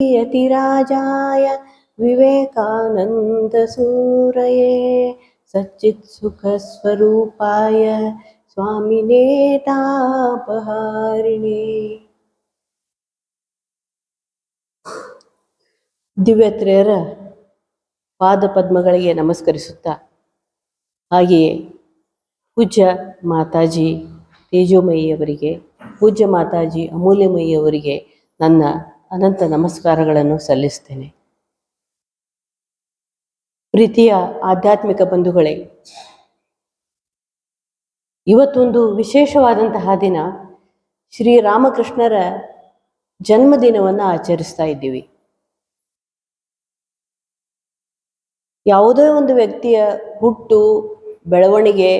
यतिराजाय विवेकानन्दसूरये सच्चित्सुखस्वरूपाय स्वामिने तापहारिणे. ದಿವ್ಯತ್ರೆಯರ ಪಾದಪದ್ಮಗಳಿಗೆ ನಮಸ್ಕರಿಸುತ್ತಾ, ಹಾಗೆಯೇ ಪೂಜ್ಯ ಮಾತಾಜಿ ತೇಜೋಮಯಿಯವರಿಗೆ, ಪೂಜ್ಯ ಮಾತಾಜಿ ಅಮೂಲ್ಯಮಯಿಯವರಿಗೆ ನನ್ನ ಅನಂತ ನಮಸ್ಕಾರಗಳನ್ನು ಸಲ್ಲಿಸ್ತೇನೆ. ಪ್ರೀತಿಯ ಆಧ್ಯಾತ್ಮಿಕ ಬಂಧುಗಳೇ, ಇವತ್ತೊಂದು ವಿಶೇಷವಾದಂತಹ ದಿನ, ಶ್ರೀರಾಮಕೃಷ್ಣರ ಜನ್ಮದಿನವನ್ನು ಆಚರಿಸ್ತಾ ಇದ್ದೀವಿ. ಯಾವುದೇ ಒಂದು ವ್ಯಕ್ತಿಯ ಹುಟ್ಟು, ಬೆಳವಣಿಗೆ,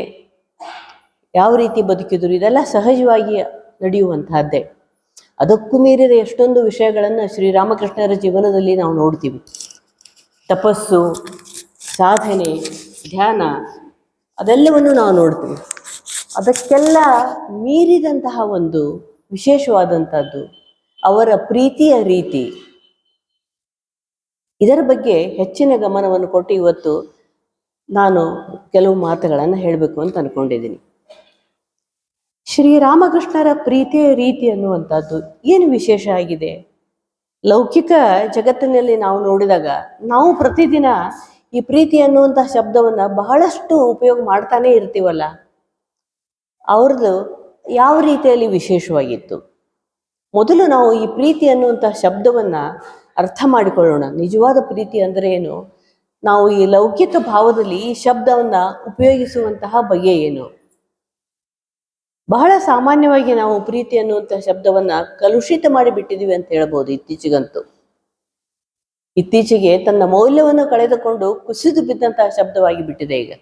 ಯಾವ ರೀತಿ ಬದುಕಿದ್ರು, ಇದೆಲ್ಲ ಸಹಜವಾಗಿ ನಡೆಯುವಂತಹದ್ದೇ. ಅದಕ್ಕೂ ಮೀರಿದ ಎಷ್ಟೊಂದು ವಿಷಯಗಳನ್ನು ಶ್ರೀರಾಮಕೃಷ್ಣರ ಜೀವನದಲ್ಲಿ ನಾವು ನೋಡ್ತೀವಿ. ತಪಸ್ಸು, ಸಾಧನೆ, ಧ್ಯಾನ, ಅದೆಲ್ಲವನ್ನು ನಾವು ನೋಡ್ತೀವಿ. ಅದಕ್ಕೆಲ್ಲ ಮೀರಿದಂತಹ ಒಂದು ವಿಶೇಷವಾದಂಥದ್ದು ಅವರ ಪ್ರೀತಿಯ ರೀತಿ. ಇದರ ಬಗ್ಗೆ ಹೆಚ್ಚಿನ ಗಮನವನ್ನು ಕೊಟ್ಟು ಇವತ್ತು ನಾನು ಕೆಲವು ಮಾತುಗಳನ್ನು ಹೇಳಬೇಕು ಅಂತ ಅಂದ್ಕೊಂಡಿದ್ದೀನಿ. ಶ್ರೀರಾಮಕೃಷ್ಣರ ಪ್ರೀತಿಯ ರೀತಿ ಅನ್ನುವಂಥದ್ದು ಏನು ವಿಶೇಷ ಆಗಿದೆ? ಲೌಕಿಕ ಜಗತ್ತಿನಲ್ಲಿ ನಾವು ನೋಡಿದಾಗ ನಾವು ಪ್ರತಿದಿನ ಈ ಪ್ರೀತಿ ಅನ್ನುವಂಥ ಶಬ್ದವನ್ನು ಬಹಳಷ್ಟು ಉಪಯೋಗ ಮಾಡ್ತಾನೆ ಇರ್ತೀವಲ್ಲ, ಅವ್ರದ್ದು ಯಾವ ರೀತಿಯಲ್ಲಿ ವಿಶೇಷವಾಗಿತ್ತು? ಮೊದಲು ನಾವು ಈ ಪ್ರೀತಿ ಅನ್ನುವಂಥ ಶಬ್ದವನ್ನು ಅರ್ಥ ಮಾಡಿಕೊಳ್ಳೋಣ. ನಿಜವಾದ ಪ್ರೀತಿ ಅಂದರೆ ಏನು? ನಾವು ಈ ಲೌಕಿಕ ಭಾವದಲ್ಲಿ ಈ ಶಬ್ದವನ್ನು ಉಪಯೋಗಿಸುವಂತಹ ಬಗೆ ಏನು? ಬಹಳ ಸಾಮಾನ್ಯವಾಗಿ ನಾವು ಪ್ರೀತಿ ಅನ್ನುವಂಥ ಶಬ್ದವನ್ನು ಕಲುಷಿತ ಮಾಡಿಬಿಟ್ಟಿದ್ದೀವಿ ಅಂತ ಹೇಳ್ಬೋದು. ಇತ್ತೀಚೆಗೆ ತನ್ನ ಮೌಲ್ಯವನ್ನು ಕಳೆದುಕೊಂಡು ಕುಸಿದು ಬಿದ್ದಂತಹ ಶಬ್ದವಾಗಿ ಬಿಟ್ಟಿದೆ. ಈಗ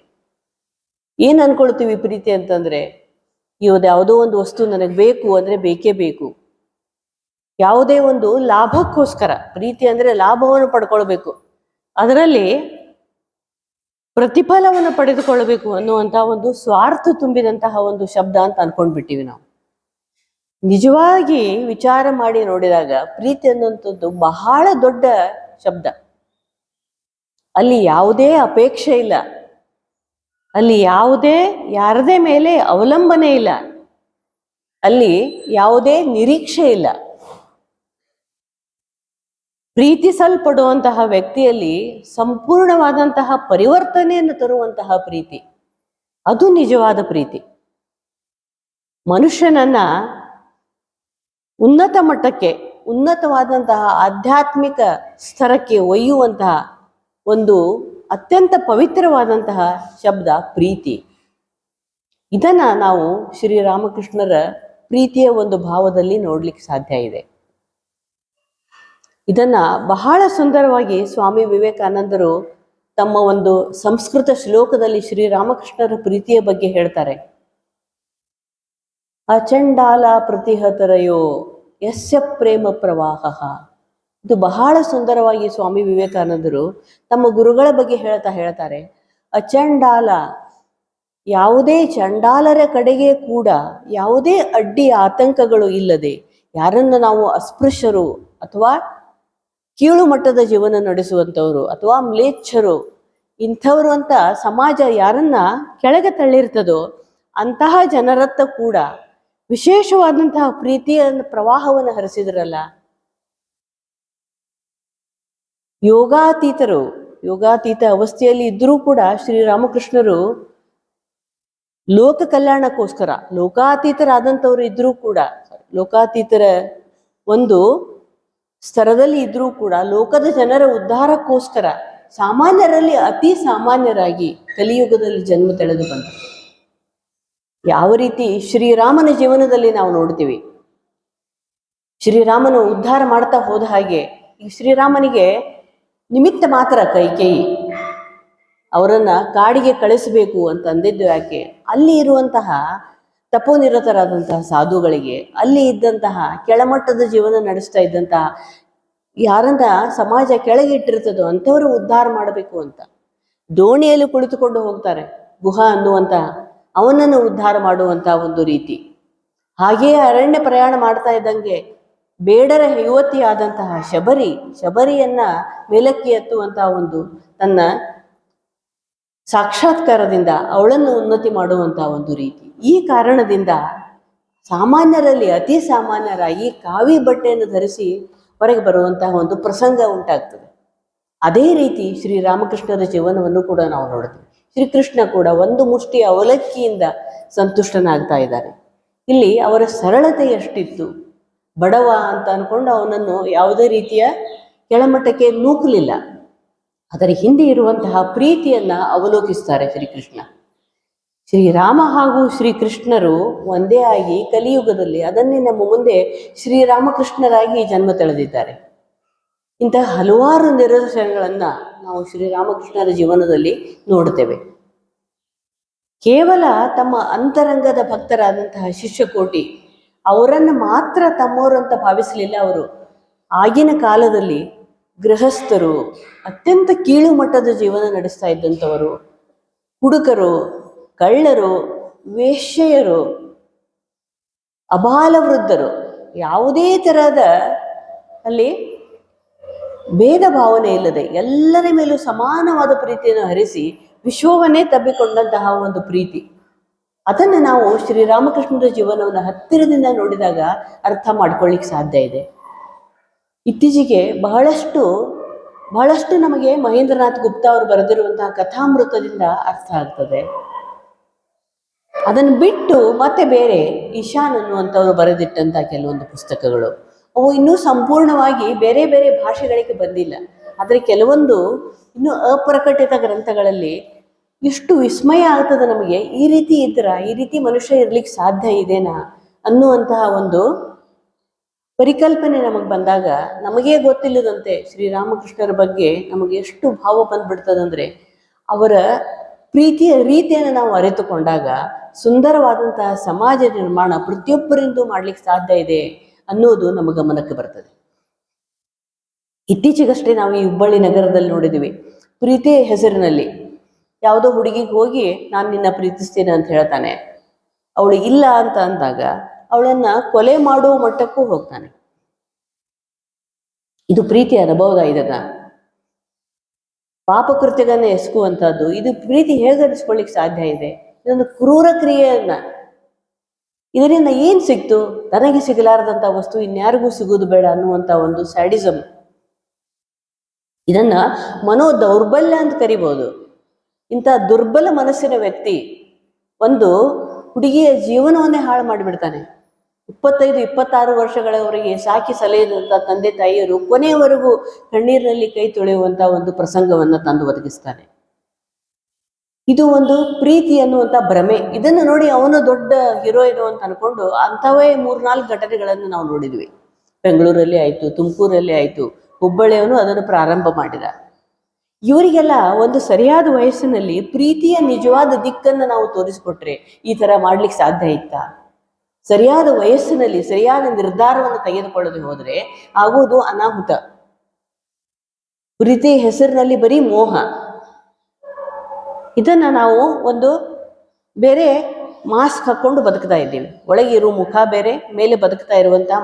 ಏನು ಅನ್ಕೊಳ್ತೀವಿ ಪ್ರೀತಿ ಅಂತಂದ್ರೆ, ಯಾವುದೋ ಒಂದು ವಸ್ತು ನನಗೆ ಬೇಕು ಅಂದರೆ ಬೇಕೇ ಬೇಕು. ಯಾವುದೇ ಒಂದು ಲಾಭಕ್ಕೋಸ್ಕರ, ಪ್ರೀತಿ ಅಂದರೆ ಲಾಭವನ್ನು ಪಡ್ಕೊಳ್ಬೇಕು, ಅದರಲ್ಲಿ ಪ್ರತಿಫಲವನ್ನು ಪಡೆದುಕೊಳ್ಳಬೇಕು ಅನ್ನುವಂತಹ ಒಂದು ಸ್ವಾರ್ಥ ತುಂಬಿದಂತಹ ಒಂದು ಶಬ್ದ ಅಂತ ಅನ್ಕೊಂಡ್ಬಿಟ್ಟಿವಿ ನಾವು. ನಿಜವಾಗಿ ವಿಚಾರ ಮಾಡಿ ನೋಡಿದಾಗ ಪ್ರೀತಿ ಅನ್ನುವಂಥದ್ದು ಬಹಳ ದೊಡ್ಡ ಶಬ್ದ. ಅಲ್ಲಿ ಯಾವುದೇ ಅಪೇಕ್ಷೆ ಇಲ್ಲ, ಅಲ್ಲಿ ಯಾರದೇ ಮೇಲೆ ಅವಲಂಬನೆ ಇಲ್ಲ, ಅಲ್ಲಿ ಯಾವುದೇ ನಿರೀಕ್ಷೆ ಇಲ್ಲ. ಪ್ರೀತಿಸಲ್ಪಡುವಂತಹ ವ್ಯಕ್ತಿಯಲ್ಲಿ ಸಂಪೂರ್ಣವಾದಂತಹ ಪರಿವರ್ತನೆಯನ್ನು ತರುವಂತಹ ಪ್ರೀತಿ, ಅದು ನಿಜವಾದ ಪ್ರೀತಿ. ಮನುಷ್ಯನನ್ನ ಉನ್ನತ ಮಟ್ಟಕ್ಕೆ, ಉನ್ನತವಾದಂತಹ ಆಧ್ಯಾತ್ಮಿಕ ಸ್ತರಕ್ಕೆ ಒಯ್ಯುವಂತಹ ಒಂದು ಅತ್ಯಂತ ಪವಿತ್ರವಾದಂತಹ ಶಬ್ದ ಪ್ರೀತಿ. ಇದನ್ನ ನಾವು ಶ್ರೀರಾಮಕೃಷ್ಣರ ಪ್ರೀತಿಯ ಒಂದು ಭಾವದಲ್ಲಿ ನೋಡ್ಲಿಕ್ಕೆ ಸಾಧ್ಯ ಇದೆ. ಇದನ್ನ ಬಹಳ ಸುಂದರವಾಗಿ ಸ್ವಾಮಿ ವಿವೇಕಾನಂದರು ತಮ್ಮ ಒಂದು ಸಂಸ್ಕೃತ ಶ್ಲೋಕದಲ್ಲಿ ಶ್ರೀರಾಮಕೃಷ್ಣರ ಪ್ರೀತಿಯ ಬಗ್ಗೆ ಹೇಳ್ತಾರೆ. ಅಚಂಡಾಲ ಪ್ರತಿಹತರಯೋ ಯಸ್ಯ ಪ್ರೇಮ ಪ್ರವಾಹ. ಇದು ಬಹಳ ಸುಂದರವಾಗಿ ಸ್ವಾಮಿ ವಿವೇಕಾನಂದರು ತಮ್ಮ ಗುರುಗಳ ಬಗ್ಗೆ ಹೇಳ್ತಾರೆ. ಅಚಂಡಾಲ, ಯಾವುದೇ ಚಂಡಾಲರ ಕಡೆಗೆ ಕೂಡ ಯಾವುದೇ ಅಡ್ಡಿ ಆತಂಕಗಳು ಇಲ್ಲದೆ, ಯಾರನ್ನು ನಾವು ಅಸ್ಪೃಶ್ಯರು ಅಥವಾ ಕೀಳು ಮಟ್ಟದ ಜೀವನ ನಡೆಸುವಂಥವ್ರು ಅಥವಾ ಮ್ಲೇಚ್ಛರು, ಇಂಥವ್ರು ಅಂತ ಸಮಾಜ ಯಾರನ್ನ ಕೆಳಗೆ ತಳ್ಳಿರ್ತದೋ ಅಂತಹ ಜನರತ್ತ ಕೂಡ ವಿಶೇಷವಾದಂತಹ ಪ್ರೀತಿಯ ಪ್ರವಾಹವನ್ನು ಹರಿಸಿದ್ರಲ್ಲ. ಯೋಗಾತೀತ ಅವಸ್ಥೆಯಲ್ಲಿ ಇದ್ರೂ ಕೂಡ ಶ್ರೀರಾಮಕೃಷ್ಣರು ಲೋಕ ಕಲ್ಯಾಣಕ್ಕೋಸ್ಕರ, ಲೋಕಾತೀತರಾದಂಥವ್ರು ಇದ್ರೂ ಕೂಡ, ಲೋಕಾತೀತರ ಒಂದು ಸ್ತರದಲ್ಲಿ ಇದ್ರೂ ಕೂಡ ಲೋಕದ ಜನರ ಉದ್ಧಾರಕ್ಕೋಸ್ಕರ ಸಾಮಾನ್ಯರಲ್ಲಿ ಅತಿ ಸಾಮಾನ್ಯರಾಗಿ ಕಲಿಯುಗದಲ್ಲಿ ಜನ್ಮ ತಳೆದು ಬಂದರು. ಯಾವ ರೀತಿ ಶ್ರೀರಾಮನ ಜೀವನದಲ್ಲಿ ನಾವು ನೋಡ್ತೀವಿ. ಶ್ರೀರಾಮನು ಉದ್ಧಾರ ಮಾಡ್ತಾ ಹೋದ ಹಾಗೆ ಈ ಶ್ರೀರಾಮನಿಗೆ ನಿಮಿತ್ತ ಮಾತ್ರ ಕೈಕೇಯಿ ಅವರನ್ನ ಕಾಡಿಗೆ ಕಳಿಸಬೇಕು ಅಂತ ಅಂದಿದ್ದು ಯಾಕೆ? ಅಲ್ಲಿ ಇರುವಂತಹ ತಪೋನಿರತರಾದಂತಹ ಸಾಧುಗಳಿಗೆ, ಅಲ್ಲಿ ಇದ್ದಂತಹ ಕೆಳಮಟ್ಟದ ಜೀವನ ನಡೆಸ್ತಾ ಇದ್ದಂತಹ ಯಾರನ್ನ ಸಮಾಜ ಕೆಳಗೆ ಇಟ್ಟಿರ್ತದೋ ಅಂಥವರು ಉದ್ಧಾರ ಮಾಡಬೇಕು ಅಂತ ದೋಣಿಯಲ್ಲಿ ಕುಳಿತುಕೊಂಡು ಹೋಗ್ತಾರೆ. ಗುಹ ಅನ್ನುವಂತ ಅವನನ್ನು ಉದ್ಧಾರ ಮಾಡುವಂತಹ ಒಂದು ರೀತಿ. ಹಾಗೆಯೇ ಅರಣ್ಯ ಪ್ರಯಾಣ ಮಾಡ್ತಾ ಇದ್ದಂಗೆ ಬೇಡರ ಯುವತಿಯಾದಂತಹ ಶಬರಿಯನ್ನ ಮೇಲಕ್ಕೆ ಎತ್ತುವಂತಹ ಒಂದು ತನ್ನ ಸಾಕ್ಷಾತ್ಕಾರದಿಂದ ಅವಳನ್ನು ಉನ್ನತಿ ಮಾಡುವಂತಹ ಒಂದು ರೀತಿ. ಈ ಕಾರಣದಿಂದ ಸಾಮಾನ್ಯರಲ್ಲಿ ಅತಿ ಸಾಮಾನ್ಯರಾಗಿ ಕಾವಿ ಬಟ್ಟೆಯನ್ನು ಧರಿಸಿ ಹೊರಗೆ ಬರುವಂತಹ ಒಂದು ಪ್ರಸಂಗ ಉಂಟಾಗ್ತದೆ. ಅದೇ ರೀತಿ ಶ್ರೀರಾಮಕೃಷ್ಣರ ಜೀವನವನ್ನು ಕೂಡ ನಾವು ನೋಡ್ತೀವಿ. ಶ್ರೀಕೃಷ್ಣ ಕೂಡ ಒಂದು ಮುಷ್ಟಿ ಅವಲಕ್ಕಿಯಿಂದ ಸಂತುಷ್ಟನಾಗ್ತಾ ಇದ್ದಾರೆ. ಇಲ್ಲಿ ಅವರ ಸರಳತೆ ಎಷ್ಟಿತ್ತು. ಬಡವ ಅಂತ ಅನ್ಕೊಂಡು ಅವನನ್ನು ಯಾವುದೇ ರೀತಿಯ ಕೆಳಮಟ್ಟಕ್ಕೆ ನೂಕಲಿಲ್ಲ. ಅದರ ಹಿಂದೆ ಇರುವಂತಹ ಪ್ರೀತಿಯನ್ನ ಅವಲೋಕಿಸ್ತಾರೆ ಶ್ರೀಕೃಷ್ಣ. ಶ್ರೀರಾಮ ಹಾಗೂ ಶ್ರೀಕೃಷ್ಣರು ಒಂದೇ ಆಗಿ ಕಲಿಯುಗದಲ್ಲಿ ಅದನ್ನೇ ನಮ್ಮ ಮುಂದೆ ಶ್ರೀರಾಮಕೃಷ್ಣರಾಗಿ ಜನ್ಮ ತಳೆದಿದ್ದಾರೆ. ಇಂತಹ ಹಲವಾರು ನಿದರ್ಶನಗಳನ್ನ ನಾವು ಶ್ರೀರಾಮಕೃಷ್ಣರ ಜೀವನದಲ್ಲಿ ನೋಡ್ತೇವೆ. ಕೇವಲ ತಮ್ಮ ಅಂತರಂಗದ ಭಕ್ತರಾದಂತಹ ಶಿಷ್ಯಕೋಟಿ ಅವರನ್ನು ಮಾತ್ರ ತಮ್ಮವರು ಅಂತ ಭಾವಿಸಲಿಲ್ಲ. ಅವರು ಆಗಿನ ಕಾಲದಲ್ಲಿ ಗೃಹಸ್ಥರು, ಅತ್ಯಂತ ಕೀಳು ಮಟ್ಟದ ಜೀವನ ನಡೆಸ್ತಾ ಇದ್ದಂಥವರು, ಹುಡುಕರು, ಕಳ್ಳರು, ವೇಶ್ಯೆಯರು, ಅಬಾಲ ವೃದ್ಧರು, ಯಾವುದೇ ತರಹದ ಅಲ್ಲಿ ಭೇದ ಭಾವನೆ ಇಲ್ಲದೆ ಎಲ್ಲರ ಮೇಲೂ ಸಮಾನವಾದ ಪ್ರೀತಿಯನ್ನು ಹರಿಸಿ ವಿಶ್ವವನ್ನೇ ತಬ್ಬಿಕೊಂಡಂತಹ ಒಂದು ಪ್ರೀತಿ. ಅದನ್ನು ನಾವು ಶ್ರೀರಾಮಕೃಷ್ಣರ ಜೀವನವನ್ನು ಹತ್ತಿರದಿಂದ ನೋಡಿದಾಗ ಅರ್ಥ ಮಾಡ್ಕೊಳ್ಳಿಕ್ಕೆ ಸಾಧ್ಯ ಇದೆ. ಇತ್ತೀಚೆಗೆ ಬಹಳಷ್ಟು ನಮಗೆ ಮಹೇಂದ್ರನಾಥ್ ಗುಪ್ತಾ ಅವರು ಬರೆದಿರುವಂತಹ ಕಥಾಮೃತದಿಂದ ಅರ್ಥ ಆಗ್ತದೆ. ಅದನ್ನು ಬಿಟ್ಟು ಮತ್ತೆ ಬೇರೆ ಇಶಾನ್ ಅನ್ನುವಂಥವ್ರು ಬರೆದಿಟ್ಟಂತಹ ಕೆಲವೊಂದು ಪುಸ್ತಕಗಳು ಅವು ಇನ್ನೂ ಸಂಪೂರ್ಣವಾಗಿ ಬೇರೆ ಬೇರೆ ಭಾಷೆಗಳಿಗೆ ಬಂದಿಲ್ಲ. ಆದರೆ ಕೆಲವೊಂದು ಇನ್ನೂ ಅಪ್ರಕಟಿತ ಗ್ರಂಥಗಳಲ್ಲಿ ಎಷ್ಟು ವಿಸ್ಮಯ ಆಗ್ತದೆ ನಮಗೆ. ಈ ರೀತಿ ಮನುಷ್ಯ ಇರ್ಲಿಕ್ಕೆ ಸಾಧ್ಯ ಇದೆನಾ ಅನ್ನುವಂತಹ ಒಂದು ಪರಿಕಲ್ಪನೆ ನಮಗೆ ಬಂದಾಗ ನಮಗೇ ಗೊತ್ತಿಲ್ಲದಂತೆ ಶ್ರೀರಾಮಕೃಷ್ಣರ ಬಗ್ಗೆ ನಮಗೆ ಎಷ್ಟು ಭಾವ ಬಂದ್ಬಿಡ್ತದಂದ್ರೆ, ಅವರ ಪ್ರೀತಿಯ ರೀತಿಯನ್ನು ನಾವು ಅರಿತುಕೊಂಡಾಗ ಸುಂದರವಾದಂತಹ ಸಮಾಜ ನಿರ್ಮಾಣ ಪ್ರತಿಯೊಬ್ಬರಿಂದೂ ಮಾಡ್ಲಿಕ್ಕೆ ಸಾಧ್ಯ ಇದೆ ಅನ್ನೋದು ನಮ್ಮ ಗಮನಕ್ಕೆ ಬರ್ತದೆ. ಇತ್ತೀಚೆಗಷ್ಟೇ ನಾವು ಈ ಹುಬ್ಬಳ್ಳಿ ನಗರದಲ್ಲಿ ನೋಡಿದ್ವಿ. ಪ್ರೀತಿಯ ಹೆಸರಿನಲ್ಲಿ ಯಾವುದೋ ಹುಡುಗಿಗೆ ಹೋಗಿ ನಾನು ನಿನ್ನ ಪ್ರೀತಿಸ್ತೇನೆ ಅಂತ ಹೇಳ್ತಾನೆ. ಅವಳು ಇಲ್ಲ ಅಂತ ಅಂದಾಗ ಅವಳನ್ನ ಕೊಲೆ ಮಾಡುವ ಮಟ್ಟಕ್ಕೂ ಹೋಗ್ತಾನೆ. ಇದು ಪ್ರೀತಿ ಅನುಭವದ ಇದನ್ನ ಪಾಪಕೃತ್ಯಗಳನ್ನ ಎಸಗುವಂತಹದ್ದು. ಇದು ಪ್ರೀತಿ ಹೇಗೆ ಅನಿಸ್ಕೊಳ್ಳಿಕ್ ಸಾಧ್ಯ ಇದೆ? ಇದೊಂದು ಕ್ರೂರ ಕ್ರಿಯೆಯನ್ನ. ಇದರಿಂದ ಏನ್ ಸಿಕ್ತು? ತನಗೆ ಸಿಗಲಾರದಂತ ವಸ್ತು ಇನ್ಯಾರಿಗೂ ಸಿಗುವುದು ಬೇಡ ಅನ್ನುವಂತ ಒಂದು ಸ್ಯಾಡಿಸಮ್. ಇದನ್ನ ಮನೋ ದೌರ್ಬಲ್ಯ ಅಂತ ಕರಿಬಹುದು. ಇಂಥ ದುರ್ಬಲ ಮನಸ್ಸಿನ ವ್ಯಕ್ತಿ ಒಂದು ಹುಡುಗಿಯ ಜೀವನವನ್ನೇ ಹಾಳು ಮಾಡಿಬಿಡ್ತಾನೆ. 25-26 ವರ್ಷಗಳವರೆಗೆ ಸಾಕಿ ಸಲಹಿದಂಥ ತಂದೆ ತಾಯಿಯರು ಕೊನೆಯವರೆಗೂ ಕಣ್ಣೀರಿನಲ್ಲಿ ಕೈ ತೊಳೆಯುವಂತ ಒಂದು ಪ್ರಸಂಗವನ್ನ ತಂದು ಒದಗಿಸ್ತಾನೆ. ಇದು ಒಂದು ಪ್ರೀತಿ ಅನ್ನುವಂಥ ಭ್ರಮೆ. ಇದನ್ನು ನೋಡಿ ಅವನು ದೊಡ್ಡ ಹೀರೋಯಿನ್ ಅಂತ ಅನ್ಕೊಂಡು ಅಂಥವೇ 3-4 ಘಟನೆಗಳನ್ನು ನಾವು ನೋಡಿದ್ವಿ. ಬೆಂಗಳೂರಲ್ಲಿ ಆಯ್ತು, ತುಮಕೂರಲ್ಲಿ ಆಯ್ತು, ಹುಬ್ಬಳ್ಳಿಯವನು ಅದನ್ನು ಪ್ರಾರಂಭ ಮಾಡಿದ. ಇವರಿಗೆಲ್ಲ ಒಂದು ಸರಿಯಾದ ವಯಸ್ಸಿನಲ್ಲಿ ಪ್ರೀತಿಯ ನಿಜವಾದ ದಿಕ್ಕನ್ನು ನಾವು ತೋರಿಸ್ಕೊಟ್ರೆ ಈ ತರ ಮಾಡ್ಲಿಕ್ಕೆ ಸಾಧ್ಯ ಇತ್ತಾ? ಸರಿಯಾದ ವಯಸ್ಸಿನಲ್ಲಿ ಸರಿಯಾದ ನಿರ್ಧಾರವನ್ನು ತೆಗೆದುಕೊಳ್ಳದೆ ಹೋದ್ರೆ ಆಗುವುದು ಅನಾಹುತ. ಪ್ರೀತಿ ಹೆಸರಿನಲ್ಲಿ ಬರೀ ಮೋಹ. ಇದನ್ನ ನಾವು ಒಂದು ಬೇರೆ ಮಾಸ್ಕ್ ಹಾಕೊಂಡು ಬದುಕ್ತಾ ಇದ್ದೀವಿ. ಒಳಗೆ ಇರುವ ಮುಖ ಬೇರೆ, ಮೇಲೆ ಬದುಕ್ತಾ ಇರುವಂತಹ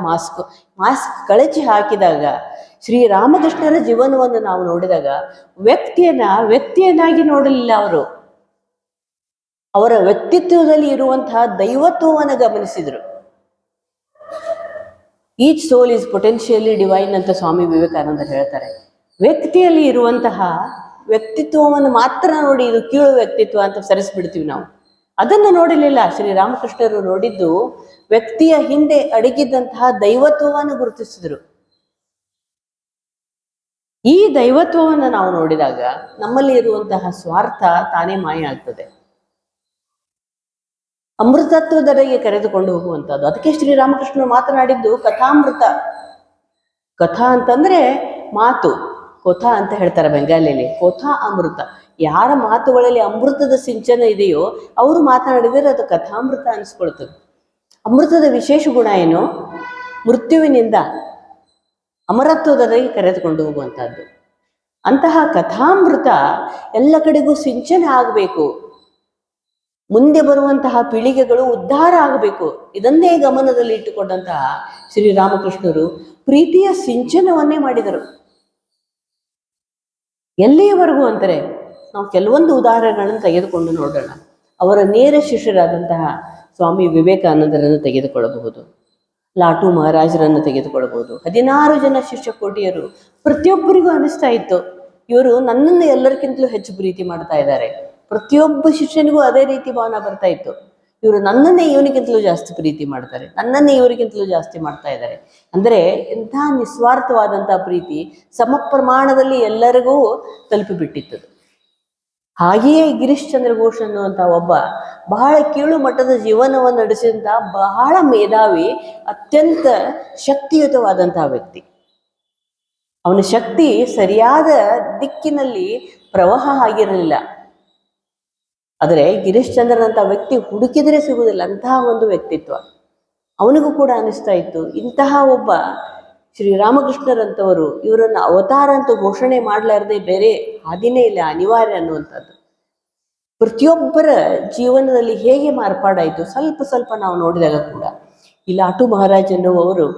ಮಾಸ್ಕ್ ಕಳಚಿ ಹಾಕಿದಾಗ ಶ್ರೀರಾಮಕೃಷ್ಣರ ಜೀವನವನ್ನು ನಾವು ನೋಡಿದಾಗ ವ್ಯಕ್ತಿಯನ್ನಾಗಿ ನೋಡಲಿಲ್ಲ. ಅವರ ವ್ಯಕ್ತಿತ್ವದಲ್ಲಿ ಇರುವಂತಹ ದೈವತ್ವವನ್ನು ಗಮನಿಸಿದ್ರು. Each soul is potentially divine ಅಂತ ಸ್ವಾಮಿ ವಿವೇಕಾನಂದ ಹೇಳ್ತಾರೆ. ವ್ಯಕ್ತಿಯಲ್ಲಿ ಇರುವಂತಹ ವ್ಯಕ್ತಿತ್ವವನ್ನು ಮಾತ್ರ ನೋಡಿ ಇದು ಕೀಳು ವ್ಯಕ್ತಿತ್ವ ಅಂತ ಸರಿಸ್ಬಿಡ್ತೀವಿ ನಾವು. ಅದನ್ನು ನೋಡಲಿಲ್ಲ. ಶ್ರೀರಾಮಕೃಷ್ಣರು ನೋಡಿದ್ದು ವ್ಯಕ್ತಿಯ ಹಿಂದೆ ಅಡಗಿದ್ದಂತಹ ದೈವತ್ವವನ್ನು ಗುರುತಿಸಿದ್ರು. ಈ ದೈವತ್ವವನ್ನು ನಾವು ನೋಡಿದಾಗ ನಮ್ಮಲ್ಲಿ ಇರುವಂತಹ ಸ್ವಾರ್ಥ ತಾನೇ ಮಾಯ ಆಗ್ತದೆ. ಅಮೃತತ್ವದೆಡೆಗೆ ಕರೆದುಕೊಂಡು ಹೋಗುವಂಥದ್ದು. ಅದಕ್ಕೆ ಶ್ರೀರಾಮಕೃಷ್ಣರು ಮಾತನಾಡಿದ್ದು ಕಥಾಮೃತ. ಕಥಾ ಅಂತಂದ್ರೆ ಮಾತು, ಕೊಥ ಅಂತ ಹೇಳ್ತಾರೆ ಬೆಂಗಾಲಿಯಲ್ಲಿ. ಕೊಥ ಅಮೃತ. ಯಾರ ಮಾತುಗಳಲ್ಲಿ ಅಮೃತದ ಸಿಂಚನ ಇದೆಯೋ ಅವರು ಮಾತನಾಡಿದರೆ ಅದು ಕಥಾಮೃತ ಅನಿಸ್ಕೊಳ್ತದೆ. ಅಮೃತದ ವಿಶೇಷ ಗುಣ ಏನು? ಮೃತ್ಯುವಿನಿಂದ ಅಮರತ್ವದವರೆಗೆ ಕರೆದುಕೊಂಡು ಹೋಗುವಂಥದ್ದು. ಅಂತಹ ಕಥಾಮೃತ ಎಲ್ಲ ಕಡೆಗೂ ಸಿಂಚನ ಆಗಬೇಕು. ಮುಂದೆ ಬರುವಂತಹ ಪೀಳಿಗೆಗಳು ಉದ್ಧಾರ ಆಗಬೇಕು. ಇದನ್ನೇ ಗಮನದಲ್ಲಿ ಇಟ್ಟುಕೊಂಡಂತಹ ಶ್ರೀರಾಮಕೃಷ್ಣರು ಪ್ರೀತಿಯ ಸಿಂಚನವನ್ನೇ ಮಾಡಿದರು. ಎಲ್ಲಿಯವರೆಗೂ ಅಂತಾರೆ, ನಾವು ಕೆಲವೊಂದು ಉದಾಹರಣೆಗಳನ್ನು ತೆಗೆದುಕೊಂಡು ನೋಡೋಣ. ಅವರ ನೇರ ಶಿಷ್ಯರಾದಂತಹ ಸ್ವಾಮಿ ವಿವೇಕಾನಂದರನ್ನು ತೆಗೆದುಕೊಳ್ಳಬಹುದು, ಲಾಟು ಮಹಾರಾಜರನ್ನು ತೆಗೆದುಕೊಳ್ಳಬಹುದು. 16 ಜನ ಶಿಷ್ಯ ಕೋಟಿಯರು. ಪ್ರತಿಯೊಬ್ಬರಿಗೂ ಅನಿಸ್ತಾ ಇತ್ತು, ಇವರು ನನ್ನನ್ನು ಎಲ್ಲರಿಗಿಂತಲೂ ಹೆಚ್ಚು ಪ್ರೀತಿ ಮಾಡ್ತಾ ಇದ್ದಾರೆ. ಪ್ರತಿಯೊಬ್ಬ ಶಿಷ್ಯನಿಗೂ ಅದೇ ರೀತಿ ಭಾವನೆ ಬರ್ತಾ ಇತ್ತು, ಇವರು ನನ್ನನ್ನೇ ಇವನಿಗಿಂತಲೂ ಜಾಸ್ತಿ ಪ್ರೀತಿ ಮಾಡ್ತಾರೆ, ನನ್ನನ್ನೇ ಇವರಿಗಿಂತಲೂ ಜಾಸ್ತಿ ಮಾಡ್ತಾ ಇದ್ದಾರೆ. ಅಂದರೆ ಎಂಥ ನಿಸ್ವಾರ್ಥವಾದಂತಹ ಪ್ರೀತಿ ಸಮ ಪ್ರಮಾಣದಲ್ಲಿ ಎಲ್ಲರಿಗೂ ತಲುಪಿಬಿಟ್ಟಿತ್ತು. ಹಾಗೆಯೇ ಗಿರೀಶ್ ಚಂದ್ರ ಘೋಷ್ ಅನ್ನುವಂಥ ಒಬ್ಬ ಬಹಳ ಕೀಳು ಮಟ್ಟದ ಜೀವನವನ್ನು ನಡೆಸಿದಂಥ ಬಹಳ ಮೇಧಾವಿ, ಅತ್ಯಂತ ಶಕ್ತಿಯುತವಾದಂತಹ ವ್ಯಕ್ತಿ. ಅವನ ಶಕ್ತಿ ಸರಿಯಾದ ದಿಕ್ಕಿನಲ್ಲಿ ಪ್ರವಾಹ ಆಗಿರಲಿಲ್ಲ. ಆದರೆ ಗಿರೀಶ್ ಚಂದ್ರನಂಥ ವ್ಯಕ್ತಿ ಹುಡುಕಿದರೆ ಸಿಗುವುದಿಲ್ಲ, ಅಂತಹ ಒಂದು ವ್ಯಕ್ತಿತ್ವ. ಅವನಿಗೂ ಕೂಡ ಅನಿಸ್ತಾ ಇತ್ತು, ಇಂತಹ ಒಬ್ಬ ಶ್ರೀರಾಮಕೃಷ್ಣರಂಥವರು ಇವರನ್ನು ಅವತಾರ ಅಂತ ಘೋಷಣೆ ಮಾಡಲಾರದೆ ಬೇರೆ ಹಾದಿನೇ ಇಲ್ಲ, ಅನಿವಾರ್ಯ ಅನ್ನುವಂಥದ್ದು. ಪ್ರತಿಯೊಬ್ಬರ ಜೀವನದಲ್ಲಿ ಹೇಗೆ ಮಾರ್ಪಾಡಾಯಿತು ಸ್ವಲ್ಪ ಸ್ವಲ್ಪ ನಾವು ನೋಡಿದಾಗ ಕೂಡ, ಈ ಲಾಟು ಮಹಾರಾಜ್ ಎನ್ನುವವರು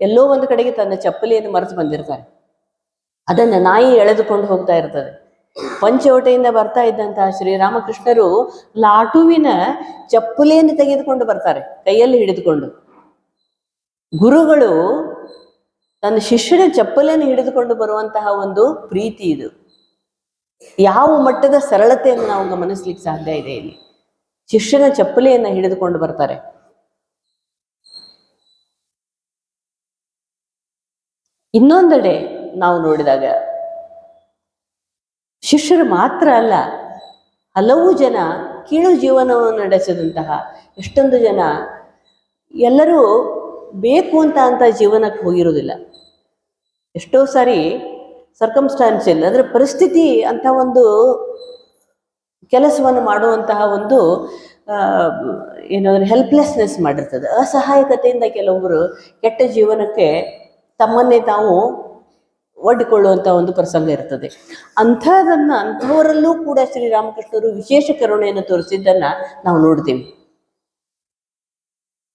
ಎಲ್ಲೋ ಒಂದು ಕಡೆಗೆ ತನ್ನ ಚಪ್ಪಲಿಯನ್ನು ಮರೆತು ಬಂದಿರ್ತಾರೆ. ಅದನ್ನು ನಾಯಿ ಎಳೆದುಕೊಂಡು ಹೋಗ್ತಾ ಇರ್ತದೆ. ಪಂಚವಟೆಯಿಂದ ಬರ್ತಾ ಇದ್ದಂತಹ ಶ್ರೀರಾಮಕೃಷ್ಣರು ಲಾಟುವಿನ ಚಪ್ಪಲಿಯನ್ನು ತೆಗೆದುಕೊಂಡು ಬರ್ತಾರೆ, ಕೈಯಲ್ಲಿ ಹಿಡಿದುಕೊಂಡು. ಗುರುಗಳು ತನ್ನ ಶಿಷ್ಯನ ಚಪ್ಪಲಿಯನ್ನು ಹಿಡಿದುಕೊಂಡು ಬರುವಂತಹ ಒಂದು ಪ್ರೀತಿ ಇದು. ಯಾವ ಮಟ್ಟದ ಸರಳತೆಯನ್ನು ನಾವು ಗಮನಿಸ್ಲಿಕ್ಕೆ ಸಾಧ್ಯ ಇದೆ ಇಲ್ಲಿ. ಶಿಷ್ಯನ ಚಪ್ಪಲಿಯನ್ನು ಹಿಡಿದುಕೊಂಡು ಬರ್ತಾರೆ. ಇನ್ನೊಂದೆಡೆ ನಾವು ನೋಡಿದಾಗ ಶಿಷ್ಯರು ಮಾತ್ರ ಅಲ್ಲ, ಹಲವು ಜನ ಕೀಳು ಜೀವನವನ್ನು ನಡೆಸಿದಂತಹ ಎಷ್ಟೊಂದು ಜನ, ಎಲ್ಲರೂ ಬೇಕು ಅಂತ ಜೀವನಕ್ಕೆ ಹೋಗಿರೋದಿಲ್ಲ. ಎಷ್ಟೋ ಸಾರಿ ಸರ್ಕಮ್ಸ್ಟಾನ್ಸಿಯಲ್ ಅಂದರೆ ಪರಿಸ್ಥಿತಿ ಅಂತ ಒಂದು ಕೆಲಸವನ್ನು ಮಾಡುವಂತಹ ಒಂದು ಏನಾದರೂ ಹೆಲ್ಪ್ಲೆಸ್ನೆಸ್ ಮಾಡಿರ್ತದೆ. ಅಸಹಾಯಕತೆಯಿಂದ ಕೆಲವೊಬ್ಬರು ಕೆಟ್ಟ ಜೀವನಕ್ಕೆ ತಮ್ಮನ್ನೇ ತಾವು ಒಡ್ಡಿಕೊಳ್ಳುವಂಥ ಒಂದು ಪ್ರಸಂಗ ಇರ್ತದೆ. ಅಂಥವರಲ್ಲೂ ಕೂಡ ಶ್ರೀರಾಮಕೃಷ್ಣರು ವಿಶೇಷ ಕರುಣೆಯನ್ನು ತೋರಿಸಿದ್ದನ್ನು ನಾವು ನೋಡ್ತೀವಿ.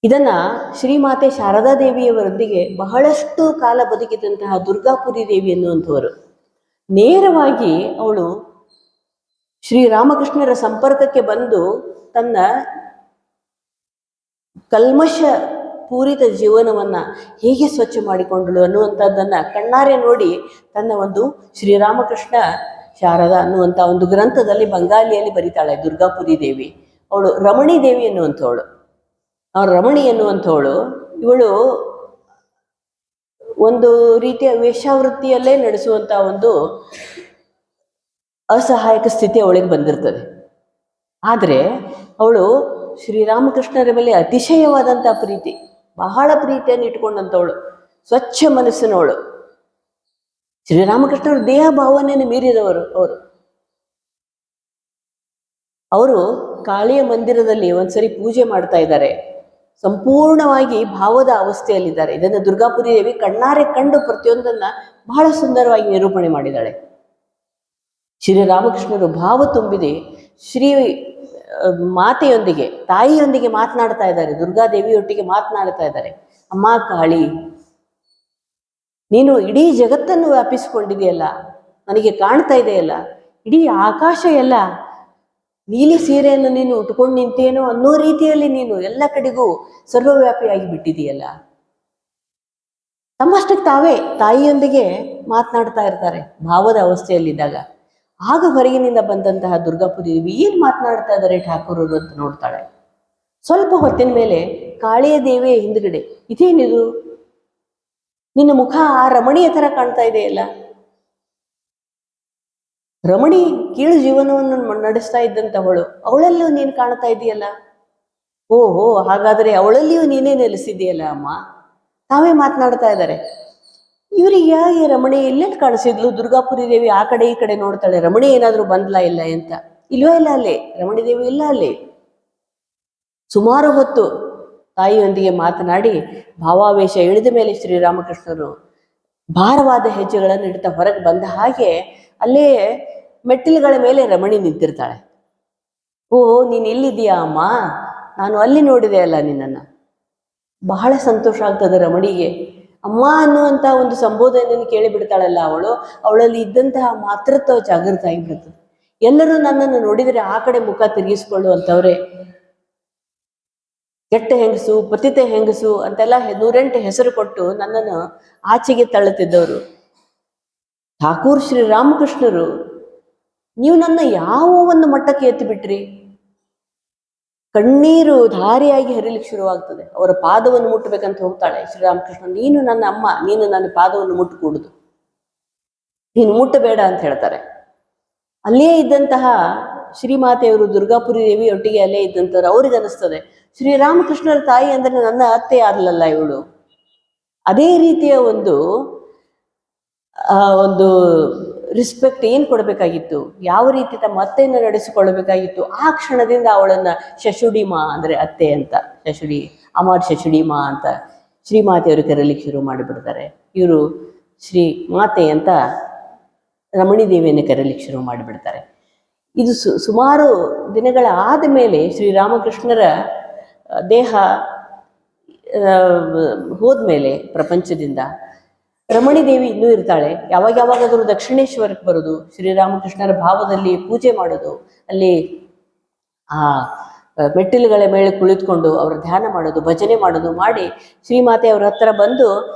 ಇದನ್ನ ಶ್ರೀಮಾತೆ ಶಾರದಾ ದೇವಿಯವರೊಂದಿಗೆ ಬಹಳಷ್ಟು ಕಾಲ ಬದುಕಿದಂತಹ ದುರ್ಗಾಪುರಿ ದೇವಿ ಎನ್ನುವಂಥವರು ನೇರವಾಗಿ ಅವಳು ಶ್ರೀರಾಮಕೃಷ್ಣರ ಸಂಪರ್ಕಕ್ಕೆ ಬಂದು ತನ್ನ ಕಲ್ಮಶ ಪೂರಿತ ಜೀವನವನ್ನ ಹೇಗೆ ಸ್ವಚ್ಛ ಮಾಡಿಕೊಂಡಳು ಅನ್ನುವಂಥದ್ದನ್ನ ಕಣ್ಣಾರೆ ನೋಡಿ ತನ್ನ ಒಂದು ಶ್ರೀರಾಮಕೃಷ್ಣ ಶಾರದಾ ಅನ್ನುವಂಥ ಒಂದು ಗ್ರಂಥದಲ್ಲಿ ಬಂಗಾಲಿಯಲ್ಲಿ ಬರೀತಾಳೆ ದುರ್ಗಾಪುರಿ ದೇವಿ. ಅವಳು ರಮಣಿ ದೇವಿ ಎನ್ನುವಂಥವಳು. ಅವಳು ರಮಣಿ ಎನ್ನುವಂಥವಳು ಇವಳು ಒಂದು ರೀತಿಯ ವೇಶ್ಯಾವೃತ್ತಿಯಲ್ಲೇ ನಡೆಸುವಂಥ ಒಂದು ಅಸಹಾಯಕ ಸ್ಥಿತಿ ಅವಳಿಗೆ ಬಂದಿರ್ತದೆ. ಆದರೆ ಅವಳು ಶ್ರೀರಾಮಕೃಷ್ಣರ ಮೇಲೆ ಅತಿಶಯವಾದಂಥ ಪ್ರೀತಿ, ಬಹಳ ಪ್ರೀತಿಯನ್ನು ಇಟ್ಕೊಂಡಂಥವಳು, ಸ್ವಚ್ಛ ಮನಸ್ಸಿನವಳು. ಶ್ರೀರಾಮಕೃಷ್ಣರು ದೇಹ ಭಾವನೆಯನ್ನು ಮೀರಿದವರು. ಅವರು ಕಾಳಿಯ ಮಂದಿರದಲ್ಲಿ ಒಂದ್ಸರಿ ಪೂಜೆ ಮಾಡ್ತಾ ಇದ್ದಾರೆ, ಸಂಪೂರ್ಣವಾಗಿ ಭಾವದ ಅವಸ್ಥೆಯಲ್ಲಿದ್ದಾರೆ. ಇದನ್ನು ದುರ್ಗಾಪುರಿ ದೇವಿ ಕಣ್ಣಾರೆ ಕಂಡು ಪ್ರತಿಯೊಂದನ್ನ ಬಹಳ ಸುಂದರವಾಗಿ ನಿರೂಪಣೆ ಮಾಡಿದ್ದಾಳೆ. ಶ್ರೀರಾಮಕೃಷ್ಣರು ಭಾವ ತುಂಬಿದೆ ಶ್ರೀ ಮಾತೆಯೊಂದಿಗೆ, ತಾಯಿಯೊಂದಿಗೆ ಮಾತನಾಡ್ತಾ ಇದ್ದಾರೆ, ದುರ್ಗಾದೇವಿಯೊಟ್ಟಿಗೆ ಮಾತನಾಡ್ತಾ ಇದ್ದಾರೆ. ಅಮ್ಮ ಕಾಳಿ, ನೀನು ಇಡೀ ಜಗತ್ತನ್ನು ವ್ಯಾಪಿಸಿಕೊಂಡಿದೆಯಲ್ಲ, ನನಗೆ ಕಾಣ್ತಾ ಇದೆಯಲ್ಲ, ಇಡೀ ಆಕಾಶ ಎಲ್ಲ ನೀಲಿ ಸೀರೆಯನ್ನು ನೀನು ಉಟ್ಕೊಂಡು ನಿಂತೇನೋ ಅನ್ನೋ ರೀತಿಯಲ್ಲಿ ನೀನು ಎಲ್ಲ ಕಡೆಗೂ ಸರ್ವವ್ಯಾಪಿಯಾಗಿ ಬಿಟ್ಟಿದೆಯಲ್ಲ. ತಮ್ಮಷ್ಟಕ್ಕೆ ತಾವೇ ತಾಯಿಯೊಂದಿಗೆ ಮಾತನಾಡ್ತಾ ಇರ್ತಾರೆ ಭಾವದ ಅವಸ್ಥೆಯಲ್ಲಿದ್ದಾಗ. ಆಗ ಹೊರಗಿನಿಂದ ಬಂದಂತಹ ದುರ್ಗಾಪುರಿ ದೇವಿ ಏನು ಮಾತನಾಡ್ತಾ ಇದ್ದಾರೆ ಠಾಕೂರರು ಅಂತ ನೋಡ್ತಾಳೆ. ಸ್ವಲ್ಪ ಹೊತ್ತಿನ ಮೇಲೆ ಕಾಳಿಯ ದೇವಿಯ ಹಿಂದ್ಗಡೆ, ಇದೇನಿದು, ನಿನ್ನ ಮುಖ ಆ ರಮಣಿಯ ಥರ ಕಾಣ್ತಾ ಇದೆಯಲ್ಲ, ರಮಣಿ ಕೀಳು ಜೀವನವನ್ನು ನಡೆಸ್ತಾ ಇದ್ದಂಥವಳು, ಅವಳಲ್ಲೂ ನೀನು ಕಾಣ್ತಾ ಇದೆಯಲ್ಲ. ಓಹೋ, ಹಾಗಾದರೆ ಅವಳಲ್ಲಿಯೂ ನೀನೇ ನೆಲೆಸಿದೆಯಲ್ಲ ಅಮ್ಮ. ತಾವೇ ಮಾತನಾಡ್ತಾ ಇದ್ದಾರೆ. ಇವರಿಗೆ ಯಾಕೆ ರಮಣಿ ಎಲ್ಲೆಲ್ಲಿ ಕಾಣಿಸಿದ್ಲು? ದುರ್ಗಾಪುರಿ ದೇವಿ ಆ ಕಡೆ ಈ ಕಡೆ ನೋಡ್ತಾಳೆ, ರಮಣಿ ಏನಾದರೂ ಬಂದ್ಲಾ ಇಲ್ಲ ಅಂತ. ಇಲ್ವೇ ಇಲ್ಲ ಅಲ್ಲಿ, ರಮಣಿ ದೇವಿ ಇಲ್ಲ ಅಲ್ಲಿ. ಸುಮಾರು ಹೊತ್ತು ತಾಯಿಯೊಂದಿಗೆ ಮಾತನಾಡಿ ಭಾವಾವೇಶ ಇಳಿದ ಮೇಲೆ ಶ್ರೀರಾಮಕೃಷ್ಣರು ಭಾರವಾದ ಹೆಜ್ಜೆಗಳನ್ನು ಇಡ್ತಾ ಹೊರಗೆ ಬಂದ ಹಾಗೆ ಅಲ್ಲೇ ಮೆಟ್ಟಿಲುಗಳ ಮೇಲೆ ರಮಣಿ ನಿಂತಿರ್ತಾಳೆ. ಓ, ನೀನು ಇಲ್ಲಿದ್ದೀಯಾ ಅಮ್ಮ, ನಾನು ಅಲ್ಲಿ ನೋಡಿದೆ ಅಲ್ಲ ನಿನ್ನನ್ನು. ಬಹಳ ಸಂತೋಷ ಆಗ್ತದೆ ರಮಣಿಗೆ. ಅಮ್ಮ ಅನ್ನುವಂಥ ಒಂದು ಸಂಬೋಧನೆಯನ್ನು ಕೇಳಿಬಿಡ್ತಾಳಲ್ಲ ಅವಳಲ್ಲಿ ಇದ್ದಂತಹ ಮಾತೃತ್ವ ಜಾಗೃತ ಆಗಿಬಿಡ್ತದೆ. ಎಲ್ಲರೂ ನನ್ನನ್ನು ನೋಡಿದರೆ ಆ ಕಡೆ ಮುಖ ತಿರುಗಿಸ್ಕೊಳ್ಳುವಂಥವ್ರೆ. ಕೆಟ್ಟ ಹೆಂಗಸು, ಪತಿತ ಹೆಂಗಸು ಅಂತೆಲ್ಲ 108 ಹೆಸರು ಕೊಟ್ಟು ನನ್ನನ್ನು ಆಚೆಗೆ ತಳ್ಳುತ್ತಿದ್ದವರು. ಠಾಕೂರ್ ಶ್ರೀರಾಮಕೃಷ್ಣರು, ನೀವು ನನ್ನ ಯಾವ ಒಂದು ಮಟ್ಟಕ್ಕೆ ಎತ್ತಿಬಿಟ್ರಿ? ಕಣ್ಣೀರು ಧಾರೆಯಾಗಿ ಹರಿಲಿಕ್ಕೆ ಶುರುವಾಗ್ತದೆ. ಅವರ ಪಾದವನ್ನು ಮುಟ್ಟಬೇಕಂತ ಹೋಗ್ತಾಳೆ ಶ್ರೀರಾಮಕೃಷ್ಣ. ನೀನು ನನ್ನ ಅಮ್ಮ, ನೀನು ನನ್ನ ಪಾದವನ್ನು ಮುಟ್ಟಕೂಡುದು, ನೀನು ಮುಟ್ಟಬೇಡ ಅಂತ ಹೇಳ್ತಾರೆ. ಅಲ್ಲೇ ಇದ್ದಂತಹ ಶ್ರೀಮಾತೆಯವರು ದುರ್ಗಾಪುರಿ ದೇವಿ ಒಟ್ಟಿಗೆ ಅಲ್ಲೇ ಇದ್ದಂಥವ್ರು. ಅವ್ರಿಗೆ ಅನಿಸ್ತದೆ ಶ್ರೀರಾಮಕೃಷ್ಣರ ತಾಯಿ ಅಂದರೆ ನನ್ನ ಅತ್ತೆ ಆದ್ಲಲ್ಲ ಇವಳು. ಅದೇ ರೀತಿಯ ಒಂದು ರಿಸ್ಪೆಕ್ಟ್ ಏನು ಕೊಡಬೇಕಾಗಿತ್ತು, ಯಾವ ರೀತಿ ತಮ್ಮ ಅತ್ತೆಯನ್ನು ನಡೆಸಿಕೊಳ್ಳಬೇಕಾಗಿತ್ತು, ಆ ಕ್ಷಣದಿಂದ ಅವಳನ್ನು ಶಶುಡಿಮಾ ಅಂದರೆ ಅತ್ತೆ ಅಂತ, ಅಮರ್ ಶಶುಡಿಮಾ ಅಂತ ಶ್ರೀಮಾತೆಯವರು ಕರೀಲಿಕ್ಕೆ ಶುರು ಮಾಡಿಬಿಡ್ತಾರೆ. ಇವರು ಶ್ರೀ ಮಾತೆ ಅಂತ ರಮಣಿ ದೇವಿಯನ್ನು ಕರೀಲಿಕ್ಕೆ ಶುರು ಮಾಡಿಬಿಡ್ತಾರೆ. ಇದು ಸುಮಾರು ದಿನಗಳ ಆದ ಮೇಲೆ ಶ್ರೀರಾಮಕೃಷ್ಣರ ದೇಹ ಹೋದ್ಮೇಲೆ ಪ್ರಪಂಚದಿಂದ ರಮಣಿ ದೇವಿ ಇನ್ನೂ ಇರ್ತಾಳೆ. ಯಾವಾಗಾದರೂ ದಕ್ಷಿಣೇಶ್ವರಕ್ಕೆ ಬರೋದು, ಶ್ರೀರಾಮಕೃಷ್ಣರ ಭಾವದಲ್ಲಿ ಪೂಜೆ ಮಾಡೋದು, ಅಲ್ಲಿ ಆ ಮೆಟ್ಟಿಲುಗಳ ಮೇಲೆ ಕುಳಿತುಕೊಂಡು ಅವರ ಧ್ಯಾನ ಮಾಡೋದು, ಭಜನೆ ಮಾಡೋದು ಮಾಡಿ ಶ್ರೀಮಾತೆ ಅವ್ರ ಹತ್ರ ಬಂದು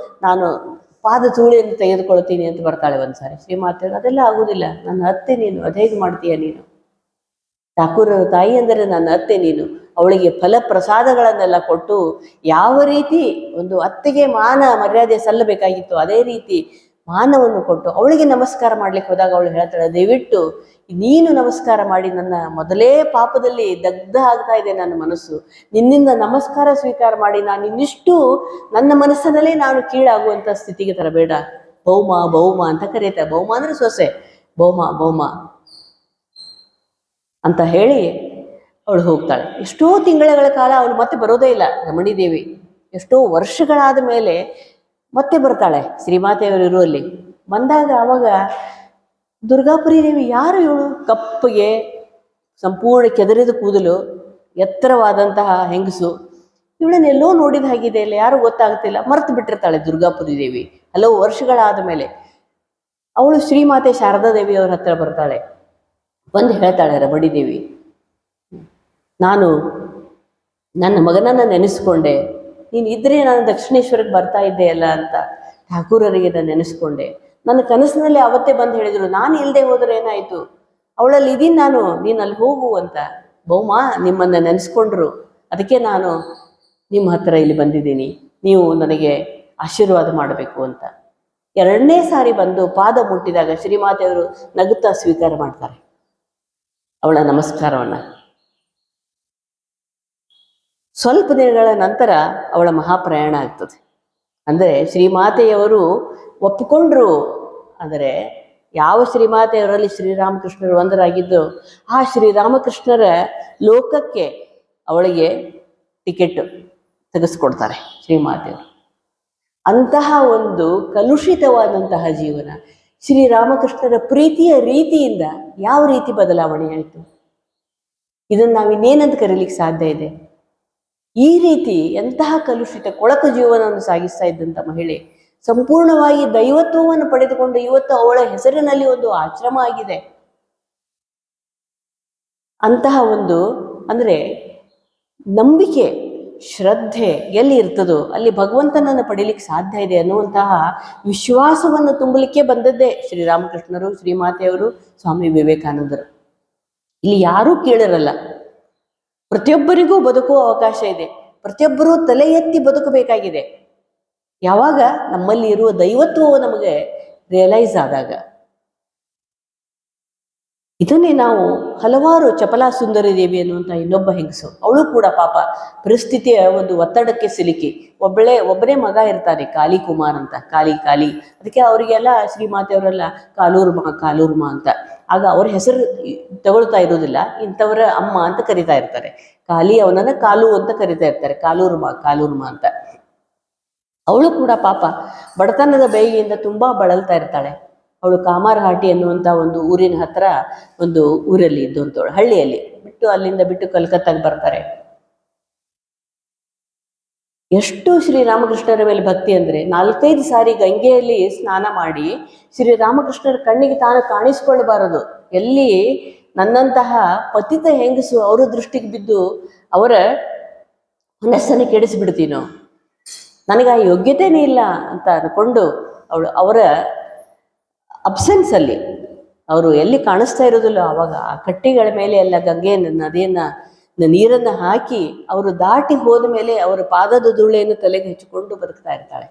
ನಾನು ಪಾದ ಧೂಳಿಯನ್ನು ತೆಗೆದುಕೊಳ್ತೀನಿ ಅಂತ ಬರ್ತಾಳೆ ಒಂದ್ಸಾರಿ. ಶ್ರೀಮಾತೆ ಅದೆಲ್ಲ ಆಗುವುದಿಲ್ಲ, ನನ್ನ ಅತ್ತೆ ನೀನು, ಅದೇಗೆ ಮಾಡ್ತೀಯ ನೀನು? ಠಾಕೂರರ ತಾಯಿ ಅಂದರೆ ನನ್ನ ಅತ್ತೆ ನೀನು. ಅವಳಿಗೆ ಫಲಪ್ರಸಾದಗಳನ್ನೆಲ್ಲ ಕೊಟ್ಟು ಯಾವ ರೀತಿ ಒಂದು ಅತ್ತೆಗೆ ಮಾನ ಮರ್ಯಾದೆ ಸಲ್ಲಬೇಕಾಗಿತ್ತು ಅದೇ ರೀತಿ ಮಾನವನ್ನು ಕೊಟ್ಟು ಅವಳಿಗೆ ನಮಸ್ಕಾರ ಮಾಡ್ಲಿಕ್ಕೆ ಹೋದಾಗ ಅವಳು ಹೇಳ್ತಾಳೆ, ದಯವಿಟ್ಟು ನೀನು ನಮಸ್ಕಾರ ಮಾಡಿ, ನನ್ನ ಮೊದಲೇ ಪಾಪದಲ್ಲಿ ದಗ್ಧ ಆಗ್ತಾ ಇದೆ ನನ್ನ ಮನಸ್ಸು, ನಿನ್ನಿಂದ ನಮಸ್ಕಾರ ಸ್ವೀಕಾರ ಮಾಡಿ ನಾನು ಇನ್ನಿಷ್ಟು ನನ್ನ ಮನಸ್ಸಿನಲ್ಲೇ ನಾನು ಕೀಳಾಗುವಂಥ ಸ್ಥಿತಿಗೆ ತರಬೇಡ. ಭೌಮ ಭೌಮ ಅಂತ ಕರೀತಾರೆ. ಭೌಮ ಅಂದರೆ ಸೊಸೆ, ಭೌಮ ಭೌಮ ಅಂತ ಹೇಳಿ ಅವಳು ಹೋಗ್ತಾಳೆ. ಎಷ್ಟೋ ತಿಂಗಳ ಕಾಲ ಅವಳು ಮತ್ತೆ ಬರೋದೇ ಇಲ್ಲ ರಮಣಿ ದೇವಿ. ಎಷ್ಟೋ ವರ್ಷಗಳಾದ ಮೇಲೆ ಮತ್ತೆ ಬರ್ತಾಳೆ ಶ್ರೀಮಾತೆಯವರು ಇರುವಲ್ಲಿ. ಬಂದಾಗ ಅವಾಗ ದುರ್ಗಾಪುರಿ ದೇವಿ, ಯಾರು ಇವಳು? ಕಪ್ಪಗೆ ಸಂಪೂರ್ಣ ಕೆದರಿದ ಕೂದಲು, ಎತ್ತರವಾದಂತಹ ಹೆಂಗಸು, ಇವಳನ್ನೆಲ್ಲೋ ನೋಡಿದ ಹಾಗಿದೆ ಇಲ್ಲ, ಯಾರು ಗೊತ್ತಾಗ್ತಿಲ್ಲ. ಮರೆತು ಬಿಟ್ಟಿರ್ತಾಳೆ ದುರ್ಗಾಪುರಿ ದೇವಿ. ಹಲವು ವರ್ಷಗಳಾದ ಮೇಲೆ ಅವಳು ಶ್ರೀಮಾತೆ ಶಾರದಾ ದೇವಿಯವ್ರ ಹತ್ರ ಬರ್ತಾಳೆ. ಬಂದು ಹೇಳ್ತಾಳೆ, ರಮಣಿ ದೇವಿ, ನಾನು ನನ್ನ ಮಗನನ್ನು ನೆನೆಸ್ಕೊಂಡೆ, ನೀನು ಇದ್ರೆ ನಾನು ದಕ್ಷಿಣೇಶ್ವರಕ್ಕೆ ಬರ್ತಾ ಇದ್ದೆ ಅಲ್ಲ ಅಂತ ಠಾಕೂರರಿಗೆ ನಾನು ನೆನೆಸ್ಕೊಂಡೆ. ನನ್ನ ಕನಸಿನಲ್ಲಿ ಅವತ್ತೇ ಬಂದು ಹೇಳಿದರು, ನಾನು ಇಲ್ಲದೆ ಹೋದರೆ ಏನಾಯಿತು, ಅವಳಲ್ಲಿ ಇದೀನಿ ನಾನು, ನೀನು ಅಲ್ಲಿ ಹೋಗು ಅಂತ. ಭೌಮ ನಿಮ್ಮನ್ನು ನೆನೆಸ್ಕೊಂಡ್ರು, ಅದಕ್ಕೆ ನಾನು ನಿಮ್ಮ ಹತ್ರ ಇಲ್ಲಿ ಬಂದಿದ್ದೀನಿ, ನೀವು ನನಗೆ ಆಶೀರ್ವಾದ ಮಾಡಬೇಕು ಅಂತ. 2ನೇ ಸಾರಿ ಬಂದು ಪಾದ ಮುಟ್ಟಿದಾಗ ಶ್ರೀಮಾತೆಯವರು ನಗುತ್ತಾ ಸ್ವೀಕಾರ ಮಾಡ್ತಾರೆ ಅವಳ ನಮಸ್ಕಾರವನ್ನು. ಸ್ವಲ್ಪ ದಿನಗಳ ನಂತರ ಅವಳ ಮಹಾಪ್ರಯಾಣ ಆಗ್ತದೆ. ಅಂದರೆ ಶ್ರೀಮಾತೆಯವರು ಒಪ್ಪಿಕೊಂಡ್ರು. ಅಂದರೆ ಯಾವ ಶ್ರೀಮಾತೆಯವರಲ್ಲಿ ಶ್ರೀರಾಮಕೃಷ್ಣರು ಒಂದರಾಗಿದ್ದು ಆ ಶ್ರೀರಾಮಕೃಷ್ಣರ ಲೋಕಕ್ಕೆ ಅವಳಿಗೆ ಟಿಕೆಟ್ ತೆಗೆಸ್ಕೊಡ್ತಾರೆ ಶ್ರೀಮಾತೆಯವರು. ಅಂತಹ ಒಂದು ಕಲುಷಿತವಾದಂತಹ ಜೀವನ ಶ್ರೀರಾಮಕೃಷ್ಣರ ಪ್ರೀತಿಯ ರೀತಿಯಿಂದ ಯಾವ ರೀತಿ ಬದಲಾವಣೆ ಆಯಿತು, ಇದನ್ನು ನಾವಿನ್ನೇನಂತ ಕರೀಲಿಕ್ಕೆ ಸಾಧ್ಯ ಇದೆ? ಈ ರೀತಿ ಎಂತಹ ಕಲುಷಿತ ಕೊಳಕು ಜೀವನವನ್ನು ಸಾಗಿಸ್ತಾ ಇದ್ದಂಥ ಮಹಿಳೆ ಸಂಪೂರ್ಣವಾಗಿ ದೈವತ್ವವನ್ನು ಪಡೆದುಕೊಂಡು ಇವತ್ತು ಅವಳ ಹೆಸರಿನಲ್ಲಿ ಒಂದು ಆಶ್ರಮ ಆಗಿದೆ. ಅಂತಹ ಒಂದು ಅಂದರೆ ನಂಬಿಕೆ, ಶ್ರದ್ಧೆ ಎಲ್ಲಿ ಇರ್ತದೋ ಅಲ್ಲಿ ಭಗವಂತನನ್ನು ಪಡೀಲಿಕ್ಕೆ ಸಾಧ್ಯ ಇದೆ ಅನ್ನುವಂತಹ ವಿಶ್ವಾಸವನ್ನು ತುಂಬಲಿಕ್ಕೆ ಬಂದದ್ದೇ ಶ್ರೀರಾಮಕೃಷ್ಣರು, ಶ್ರೀಮಾತೆಯವರು, ಸ್ವಾಮಿ ವಿವೇಕಾನಂದರು. ಇಲ್ಲಿ ಯಾರೂ ಕೇಳಿರಲ್ಲ. ಪ್ರತಿಯೊಬ್ಬರಿಗೂ ಬದುಕುವ ಅವಕಾಶ ಇದೆ. ಪ್ರತಿಯೊಬ್ಬರೂ ತಲೆ ಎತ್ತಿ ಬದುಕಬೇಕಾಗಿದೆ. ಯಾವಾಗ ನಮ್ಮಲ್ಲಿ ಇರುವ ದೈವತ್ವವು ನಮಗೆ ರಿಯಲೈಸ್ ಆದಾಗ. ಇದನ್ನೇ ನಾವು ಹಲವಾರು ಚಪಲಾ ಸುಂದರಿ ದೇವಿ ಅನ್ನುವಂಥ ಇನ್ನೊಬ್ಬ ಹೆಂಗಸು, ಅವಳು ಕೂಡ ಪಾಪ ಪರಿಸ್ಥಿತಿಯ ಒಂದು ಒತ್ತಡಕ್ಕೆ ಸಿಲುಕಿ ಒಬ್ಬನೇ ಮಗ ಇರ್ತಾನೆ, ಕಾಲಿ ಕುಮಾರ್ ಅಂತ, ಕಾಲಿ. ಅದಕ್ಕೆ ಅವರಿಗೆಲ್ಲ ಶ್ರೀಮಾತೆಯವರೆಲ್ಲ ಕಾಲೂರ್ಮ ಅಂತ. ಆಗ ಅವ್ರ ಹೆಸರು ತಗೊಳ್ತಾ ಇರೋದಿಲ್ಲ, ಇಂಥವರ ಅಮ್ಮ ಅಂತ ಕರಿತಾ ಇರ್ತಾರೆ. ಕಾಲಿ ಅವನನ್ನ ಕಾಲು ಅಂತ ಕರಿತಾ ಇರ್ತಾರೆ, ಕಾಲೂರ್ಮ ಅಂತ. ಅವಳು ಕೂಡ ಪಾಪ ಬಡತನದ ಬೇಯಿಯಿಂದ ತುಂಬಾ ಬಳಲ್ತಾ ಇರ್ತಾಳೆ. ಅವಳು ಕಾಮಾರಹಾಟಿ ಅನ್ನುವಂಥ ಒಂದು ಊರಿನ ಹತ್ರ ಒಂದು ಊರಲ್ಲಿ ಇದ್ದಂಥವಳು, ಹಳ್ಳಿಯಲ್ಲಿ ಬಿಟ್ಟು ಅಲ್ಲಿಂದ ಬಿಟ್ಟು ಕಲ್ಕತ್ತಾಗೆ ಬರ್ತಾರೆ. ಎಷ್ಟು ಶ್ರೀರಾಮಕೃಷ್ಣರ ಮೇಲೆ ಭಕ್ತಿ ಅಂದರೆ 4-5 ಸಾರಿ ಗಂಗೆಯಲ್ಲಿ ಸ್ನಾನ ಮಾಡಿ ಶ್ರೀರಾಮಕೃಷ್ಣರ ಕಣ್ಣಿಗೆ ತಾನು ಕಾಣಿಸಿಕೊಳ್ಳಬಾರದು, ಎಲ್ಲಿ ನನ್ನಂತಹ ಪತಿತ ಹೆಂಗಸು ಅವರ ದೃಷ್ಟಿಗೆ ಬಿದ್ದು ಅವರ ಮನಸ್ಸನ್ನು ಕೆಡಿಸಿಬಿಡ್ತೀನೋ, ನನಗೆ ಆ ಯೋಗ್ಯತೆನೇ ಇಲ್ಲ ಅಂತ ಅಂದ್ಕೊಂಡು ಅವರ ಅಬ್ಸೆನ್ಸಲ್ಲಿ ಅವರು ಎಲ್ಲಿ ಕಾಣಿಸ್ತಾ ಇರೋದಿಲ್ಲ ಆವಾಗ ಆ ಕಟ್ಟಿಗಳ ಮೇಲೆ ಎಲ್ಲ ಗಂಗೆಯನ್ನು ನದಿಯನ್ನು ನೀರನ್ನು ಹಾಕಿ ಅವರು ದಾಟಿ ಹೋದ ಮೇಲೆ ಅವರ ಪಾದದ ಧೂಳೆಯನ್ನು ತಲೆಗೆ ಹಚ್ಚಿಕೊಂಡು ಬದುಕ್ತಾ ಇರ್ತಾಳೆ.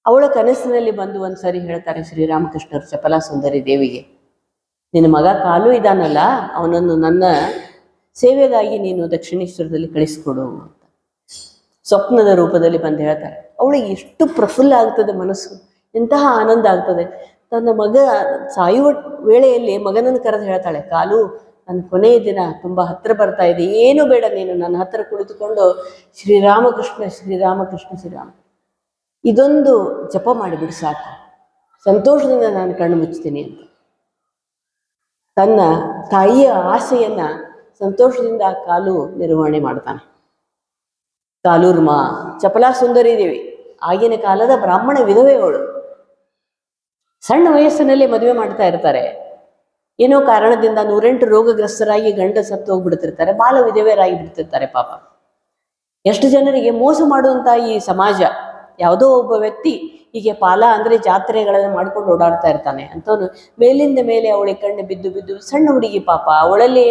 ಅವಳ ಕನಸಿನಲ್ಲಿ ಬಂದು ಒಂದ್ಸರಿ ಹೇಳ್ತಾರೆ ಶ್ರೀರಾಮಕೃಷ್ಣರು ಚಪಲಾ ಸುಂದರಿ ದೇವಿಗೆ, ನಿನ್ನ ಮಗ ಕಾಲು ಇದಾನಲ್ಲ, ಅವನನ್ನು ನನ್ನ ಸೇವೆಗಾಗಿ ನೀನು ದಕ್ಷಿಣೇಶ್ವರದಲ್ಲಿ ಕಳಿಸ್ಕೊಡು ಅಂತ ಸ್ವಪ್ನದ ರೂಪದಲ್ಲಿ ಬಂದು ಹೇಳ್ತಾರೆ. ಅವಳಿಗೆ ಎಷ್ಟು ಪ್ರಫುಲ್ಲ ಆಗ್ತದೆ ಮನಸ್ಸು, ಎಂತಹ ಆನಂದ ಆಗ್ತದೆ. ತನ್ನ ಮಗ ಸಾಯುವ ವೇಳೆಯಲ್ಲಿ ಮಗನನ್ನು ಕರೆದು ಹೇಳ್ತಾಳೆ, ಕಾಲು ನನ್ನ ಕೊನೆಯ ದಿನ ತುಂಬ ಹತ್ತಿರ ಬರ್ತಾ ಇದೆ, ಏನು ಬೇಡ, ನೀನು ನನ್ನ ಹತ್ತಿರ ಕುಳಿತುಕೊಂಡು ಶ್ರೀರಾಮಕೃಷ್ಣ ಶ್ರೀರಾಮಕೃಷ್ಣ ಶ್ರೀರಾಮ ಇದೊಂದು ಜಪ ಮಾಡಿಬಿಡು ಸಾಕು, ಸಂತೋಷದಿಂದ ನಾನು ಕಣ್ಣು ಮುಚ್ತೀನಿ ಅಂತ ತನ್ನ ತಾಯಿಯ ಆಸೆಯನ್ನ ಸಂತೋಷದಿಂದ ಕಾಲು ನಿರ್ವಹಣೆ ಮಾಡ್ತಾನೆ. ಕಾಲೂರ್ಮ ಚಪಲಾ ಸುಂದರಿ ದೇವಿ ಆಗಿನ ಕಾಲದ ಬ್ರಾಹ್ಮಣ ವಿಧವೆ ಅವಳು. ಸಣ್ಣ ವಯಸ್ಸಿನಲ್ಲಿ ಮದುವೆ ಮಾಡ್ತಾ ಇರ್ತಾರೆ. ಏನೋ ಕಾರಣದಿಂದ 108 ರೋಗಗ್ರಸ್ತರಾಗಿ ಗಂಡ ಸತ್ತು ಹೋಗ್ಬಿಡ್ತಿರ್ತಾರೆ, ಬಾಲ ವಿಧವೆಯರಾಗಿ ಬಿಡ್ತಿರ್ತಾರೆ. ಪಾಪ ಎಷ್ಟು ಜನರಿಗೆ ಮೋಸ ಮಾಡುವಂಥ ಈ ಸಮಾಜ. ಯಾವುದೋ ಒಬ್ಬ ವ್ಯಕ್ತಿ ಹೀಗೆ ಪಾಲ ಅಂದರೆ ಜಾತ್ರೆಗಳನ್ನು ಮಾಡ್ಕೊಂಡು ಓಡಾಡ್ತಾ ಇರ್ತಾನೆ ಅಂತವನು ಮೇಲಿಂದ ಮೇಲೆ ಅವಳಿಗೆ ಕಣ್ಣು ಬಿದ್ದು ಬಿದ್ದು, ಸಣ್ಣ ಹುಡುಗಿ ಪಾಪ, ಅವಳಲ್ಲಿ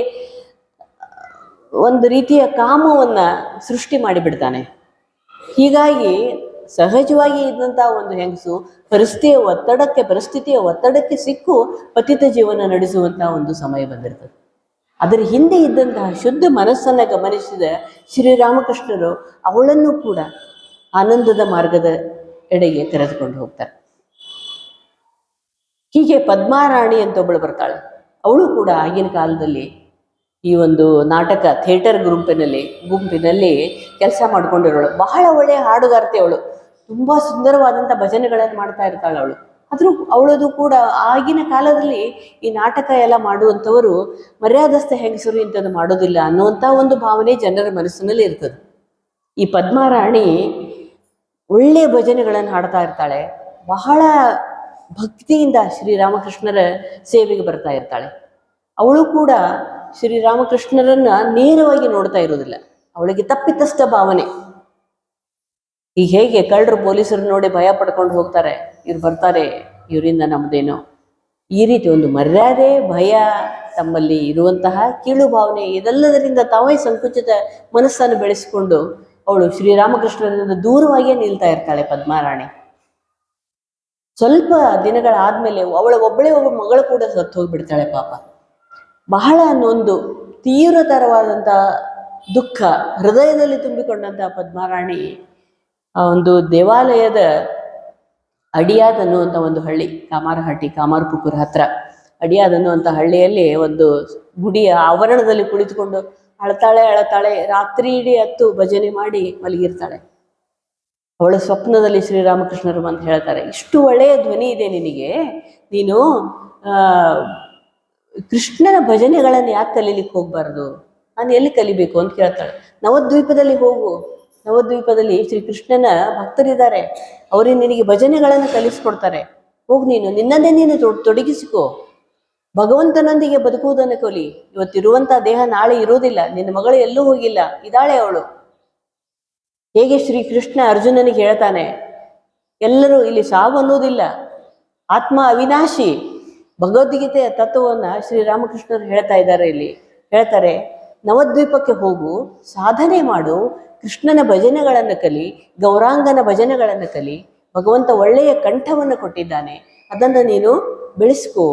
ಒಂದು ರೀತಿಯ ಕಾಮವನ್ನು ಸೃಷ್ಟಿ ಮಾಡಿಬಿಡ್ತಾನೆ. ಹೀಗಾಗಿ ಸಹಜವಾಗಿ ಇದ್ದಂಥ ಒಂದು ಹೆಂಗಸು ಪರಿಸ್ಥಿತಿಯ ಒತ್ತಡಕ್ಕೆ ಸಿಕ್ಕು ಪತಿತ ಜೀವನ ನಡೆಸುವಂಥ ಒಂದು ಸಮಯ ಬಂದಿರ್ತದೆ. ಅದರ ಹಿಂದೆ ಇದ್ದಂತಹ ಶುದ್ಧ ಮನಸ್ಸನ್ನು ಗಮನಿಸಿದ ಶ್ರೀರಾಮಕೃಷ್ಣರು ಅವಳನ್ನು ಕೂಡ ಆನಂದದ ಮಾರ್ಗದ ಎಡೆಗೆ ಕರೆದುಕೊಂಡು ಹೋಗ್ತಾರೆ. ಹೀಗೆ ಪದ್ಮಾರಾಣಿ ಅಂತ ಒಬ್ಬಳು ಬರ್ತಾಳೆ. ಅವಳು ಕೂಡ ಆಗಿನ ಕಾಲದಲ್ಲಿ ಈ ಒಂದು ನಾಟಕ ಥಿಯೇಟರ್ ಗುಂಪಿನಲ್ಲಿ ಕೆಲಸ ಮಾಡ್ಕೊಂಡಿರೋಳು. ಬಹಳ ಒಳ್ಳೆಯ ಹಾಡುಗಾರ್ತಿ ಅವಳು. ತುಂಬ ಸುಂದರವಾದಂಥ ಭಜನೆಗಳನ್ನು ಮಾಡ್ತಾ ಇರ್ತಾಳೆ ಅವಳು. ಆದರೂ ಅವಳದು ಕೂಡ ಆಗಿನ ಕಾಲದಲ್ಲಿ ಈ ನಾಟಕ ಎಲ್ಲ ಮಾಡುವಂಥವರು ಮರ್ಯಾದಸ್ಥ ಹೆಂಗಸರು ಇಂಥದ್ದು ಮಾಡೋದಿಲ್ಲ ಅನ್ನುವಂಥ ಒಂದು ಭಾವನೆ ಜನರ ಮನಸ್ಸಿನಲ್ಲಿ ಇರ್ತದೆ. ಈ ಪದ್ಮಾರಾಣಿ ಒಳ್ಳೆಯ ಭಜನೆಗಳನ್ನು ಹಾಡ್ತಾ ಇರ್ತಾಳೆ. ಬಹಳ ಭಕ್ತಿಯಿಂದ ಶ್ರೀರಾಮಕೃಷ್ಣರ ಸೇವೆಗೆ ಬರ್ತಾ ಇರ್ತಾಳೆ. ಅವಳು ಕೂಡ ಶ್ರೀರಾಮಕೃಷ್ಣರನ್ನ ನೇರವಾಗಿ ನೋಡ್ತಾ ಇರೋದಿಲ್ಲ. ಅವಳಿಗೆ ತಪ್ಪಿತಸ್ಥ ಭಾವನೆ. ಈಗ ಹೇಗೆ ಕಳ್ಳರು ಪೊಲೀಸರು ನೋಡಿ ಭಯ ಪಡ್ಕೊಂಡು ಹೋಗ್ತಾರೆ, ಇವ್ರು ಬರ್ತಾರೆ, ಇವರಿಂದ ನಮ್ಮದೇನೋ, ಈ ರೀತಿ ಒಂದು ಮರ್ಯಾದೆ ಭಯ ತಮ್ಮಲ್ಲಿ ಇರುವಂತಹ ಕೀಳು ಭಾವನೆ, ಇದೆಲ್ಲದರಿಂದ ತಾವೇ ಸಂಕುಚಿತ ಮನಸ್ಸನ್ನು ಬೆಳೆಸಿಕೊಂಡು ಅವಳು ಶ್ರೀರಾಮಕೃಷ್ಣರಿಂದ ದೂರವಾಗಿಯೇ ನಿಲ್ತಾ ಇರ್ತಾಳೆ ಪದ್ಮಾರಾಣಿ. ಸ್ವಲ್ಪ ದಿನಗಳಾದ್ಮೇಲೆ ಒಬ್ಬಳೇ ಒಬ್ಬ ಮಗಳು ಕೂಡ ಸತ್ತು ಹೋಗ್ಬಿಡ್ತಾಳೆ ಪಾಪ. ಬಹಳ ನೊಂದು ತೀವ್ರತರವಾದಂಥ ದುಃಖ ಹೃದಯದಲ್ಲಿ ತುಂಬಿಕೊಂಡಂಥ ಪದ್ಮಾರಾಣಿ ಆ ಒಂದು ದೇವಾಲಯದ ಅಡಿಯಾದ್ ಅನ್ನುವಂಥ ಒಂದು ಹಳ್ಳಿ, ಕಾಮಾರಪುಕ್ಕೂರ್ ಹತ್ರ ಅಡಿಯಾದ್ ಅನ್ನುವಂಥ ಹಳ್ಳಿಯಲ್ಲಿ ಒಂದು ಗುಡಿಯ ಆವರಣದಲ್ಲಿ ಕುಳಿತುಕೊಂಡು ಅಳತಾಳೆ. ರಾತ್ರಿ ಇಡೀ ಹತ್ತು ಭಜನೆ ಮಾಡಿ ಮಲಗಿರ್ತಾಳೆ. ಅವಳ ಸ್ವಪ್ನದಲ್ಲಿ ಶ್ರೀರಾಮಕೃಷ್ಣರು ಅಂತ ಹೇಳ್ತಾರೆ, ಇಷ್ಟು ಒಳ್ಳೆಯ ಧ್ವನಿ ಇದೆ ನಿನಗೆ, ನೀನು ಕೃಷ್ಣನ ಭಜನೆಗಳನ್ನು ಯಾಕೆ ಕಲೀಲಿಕ್ಕೆ ಹೋಗ್ಬಾರ್ದು, ನಾನು ಎಲ್ಲಿ ಕಲಿಬೇಕು ಅಂತ ಕೇಳ್ತಾಳೆ. ನವದ್ವೀಪದಲ್ಲಿ ಹೋಗು, ನವದ್ವೀಪದಲ್ಲಿ ಶ್ರೀಕೃಷ್ಣನ ಭಕ್ತರಿದ್ದಾರೆ, ಅವರಿಗೆ ನಿನಗೆ ಭಜನೆಗಳನ್ನು ಕಲಿಸ್ಕೊಡ್ತಾರೆ, ಹೋಗಿ ನಿನ್ನನ್ನೇ ನೀನು ತೊಡಗಿಸಿಕೋ, ಭಗವಂತನೊಂದಿಗೆ ಬದುಕುವುದನ್ನು ಕಲಿ. ಇವತ್ತಿರುವಂಥ ದೇಹ ನಾಳೆ ಇರೋದಿಲ್ಲ, ನಿನ್ನ ಮಗಳು ಎಲ್ಲೂ ಹೋಗಿಲ್ಲ, ಇದ್ದಾಳೆ ಅವಳು. ಹೇಗೆ ಶ್ರೀಕೃಷ್ಣ ಅರ್ಜುನನಿಗೆ ಹೇಳ್ತಾನೆ, ಎಲ್ಲರೂ ಇಲ್ಲಿ ಸಾವು ಅನ್ನೋದಿಲ್ಲ, ಆತ್ಮ ಅವಿನಾಶಿ, ಭಗವದ್ಗೀತೆಯ ತತ್ವವನ್ನು ಶ್ರೀರಾಮಕೃಷ್ಣರು ಹೇಳ್ತಾ ಇದ್ದಾರೆ. ಇಲ್ಲಿ ಹೇಳ್ತಾರೆ, ನವದ್ವೀಪಕ್ಕೆ ಹೋಗು, ಸಾಧನೆ ಮಾಡು, ಕೃಷ್ಣನ ಭಜನೆಗಳನ್ನು ಕಲಿ, ಗೌರಾಂಗನ ಭಜನೆಗಳನ್ನು ಕಲಿ, ಭಗವಂತ ಒಳ್ಳೆಯ ಕಂಠವನ್ನು ಕೊಟ್ಟಿದ್ದಾನೆ, ಅದನ್ನು ನೀನು ಬೆಳೆಸ್ಕೋ.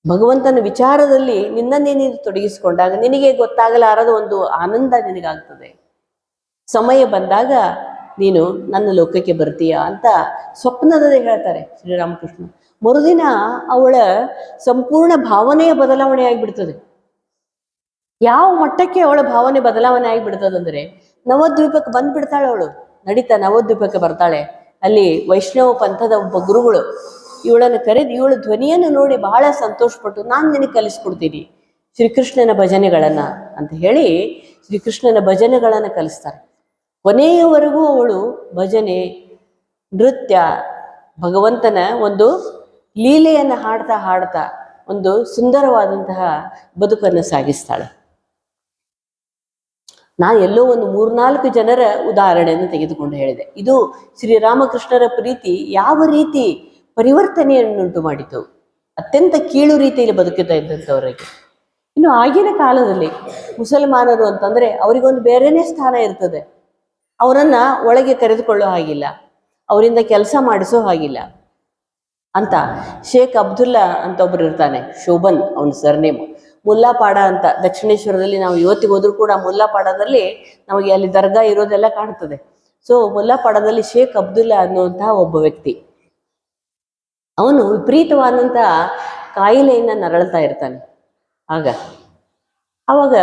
ಭಗವಂತನ ವಿಚಾರದಲ್ಲಿ ನಿನ್ನನ್ನೇ ನೀನು ತೊಡಗಿಸಿಕೊಂಡಾಗ ನಿನಗೆ ಗೊತ್ತಾಗಲಾರದ ಒಂದು ಆನಂದ ನಿನಗಾಗ್ತದೆ. ಸಮಯ ಬಂದಾಗ ನೀನು ನನ್ನ ಲೋಕಕ್ಕೆ ಬರ್ತೀಯಾ ಅಂತ ಸ್ವಪ್ನದಲ್ಲಿ ಹೇಳ್ತಾರೆ ಶ್ರೀರಾಮಕೃಷ್ಣ. ಮರುದಿನ ಅವಳ ಸಂಪೂರ್ಣ ಭಾವನೆಯ ಬದಲಾವಣೆ ಆಗಿಬಿಡ್ತದೆ. ಯಾವ ಮಟ್ಟಕ್ಕೆ ಅವಳ ಭಾವನೆ ಬದಲಾವಣೆ ಆಗಿಬಿಡ್ತದಂದ್ರೆ, ನವದ್ವೀಪಕ್ಕೆ ಬಂದ್ಬಿಡ್ತಾಳೆ ಅವಳು. ನವದ್ವೀಪಕ್ಕೆ ಬರ್ತಾಳೆ. ಅಲ್ಲಿ ವೈಷ್ಣವ ಪಂಥದ ಒಬ್ಬ ಗುರುಗಳು ಇವಳನ್ನು ಕರೆದು ಇವಳ ಧ್ವನಿಯನ್ನು ನೋಡಿ ಬಹಳ ಸಂತೋಷಪಟ್ಟು ನಾನು ನಿನಗೆ ಕಲಿಸ್ಕೊಡ್ತೀನಿ ಶ್ರೀಕೃಷ್ಣನ ಭಜನೆಗಳನ್ನು ಅಂತ ಹೇಳಿ ಶ್ರೀಕೃಷ್ಣನ ಭಜನೆಗಳನ್ನು ಕಲಿಸ್ತಾರೆ. ಕೊನೆಯವರೆಗೂ ಅವಳು ಭಜನೆ, ನೃತ್ಯ, ಭಗವಂತನ ಒಂದು ಲೀಲೆಯನ್ನು ಹಾಡ್ತಾ ಹಾಡ್ತಾ ಒಂದು ಸುಂದರವಾದಂತಹ ಬದುಕನ್ನು ಸಾಗಿಸ್ತಾಳೆ. ನಾನು ಎಲ್ಲೋ ಒಂದು 3-4 ಜನರ ಉದಾಹರಣೆಯನ್ನು ತೆಗೆದುಕೊಂಡು ಹೇಳಿದೆ. ಇದು ಶ್ರೀರಾಮಕೃಷ್ಣರ ಪ್ರೀತಿ ಯಾವ ರೀತಿ ಪರಿವರ್ತನೆಯನ್ನುಂಟು ಮಾಡಿತು. ಅತ್ಯಂತ ಕೀಳು ರೀತಿಯಲ್ಲಿ ಬದುಕುತ್ತಾ ಇದ್ದಂಥವರಿಗೆ. ಇನ್ನು ಆಗಿನ ಕಾಲದಲ್ಲಿ ಮುಸಲ್ಮಾನರು ಅಂತಂದರೆ ಅವರಿಗೊಂದು ಬೇರೆಯೇ ಸ್ಥಾನ ಇರ್ತದೆ. ಅವರನ್ನು ಒಳಗೆ ಕರೆದುಕೊಳ್ಳೋ ಹಾಗಿಲ್ಲ, ಅವರಿಂದ ಕೆಲಸ ಮಾಡಿಸೋ ಹಾಗಿಲ್ಲ ಅಂತ. ಶೇಖ್ ಅಬ್ದುಲ್ಲಾ ಅಂತ ಒಬ್ಬರು ಇರ್ತಾನೆ, ಶೋಭನ್ ಅವನ ಸರ್ನೇಮು. ಮುಲ್ಲಾಪಾಡ ಅಂತ ದಕ್ಷಿಣೇಶ್ವರದಲ್ಲಿ ನಾವು ಇವತ್ತಿಗೆ ಹೋದ್ರೂ ಕೂಡ ಮುಲ್ಲಾಪಾಡದಲ್ಲಿ ನಮಗೆ ಅಲ್ಲಿ ದರ್ಗಾ ಇರೋದೆಲ್ಲ ಕಾಣ್ತದೆ. ಸೊ ಮುಲ್ಲಾಪಾಡದಲ್ಲಿ ಶೇಖ್ ಅಬ್ದುಲ್ಲಾ ಅನ್ನುವಂತಹ ಒಬ್ಬ ವ್ಯಕ್ತಿ, ಅವನು ವಿಪರೀತವಾದಂತಹ ಕಾಯಿಲೆಯನ್ನು ನರಳ್ತಾ ಇರ್ತಾನೆ. ಆವಾಗ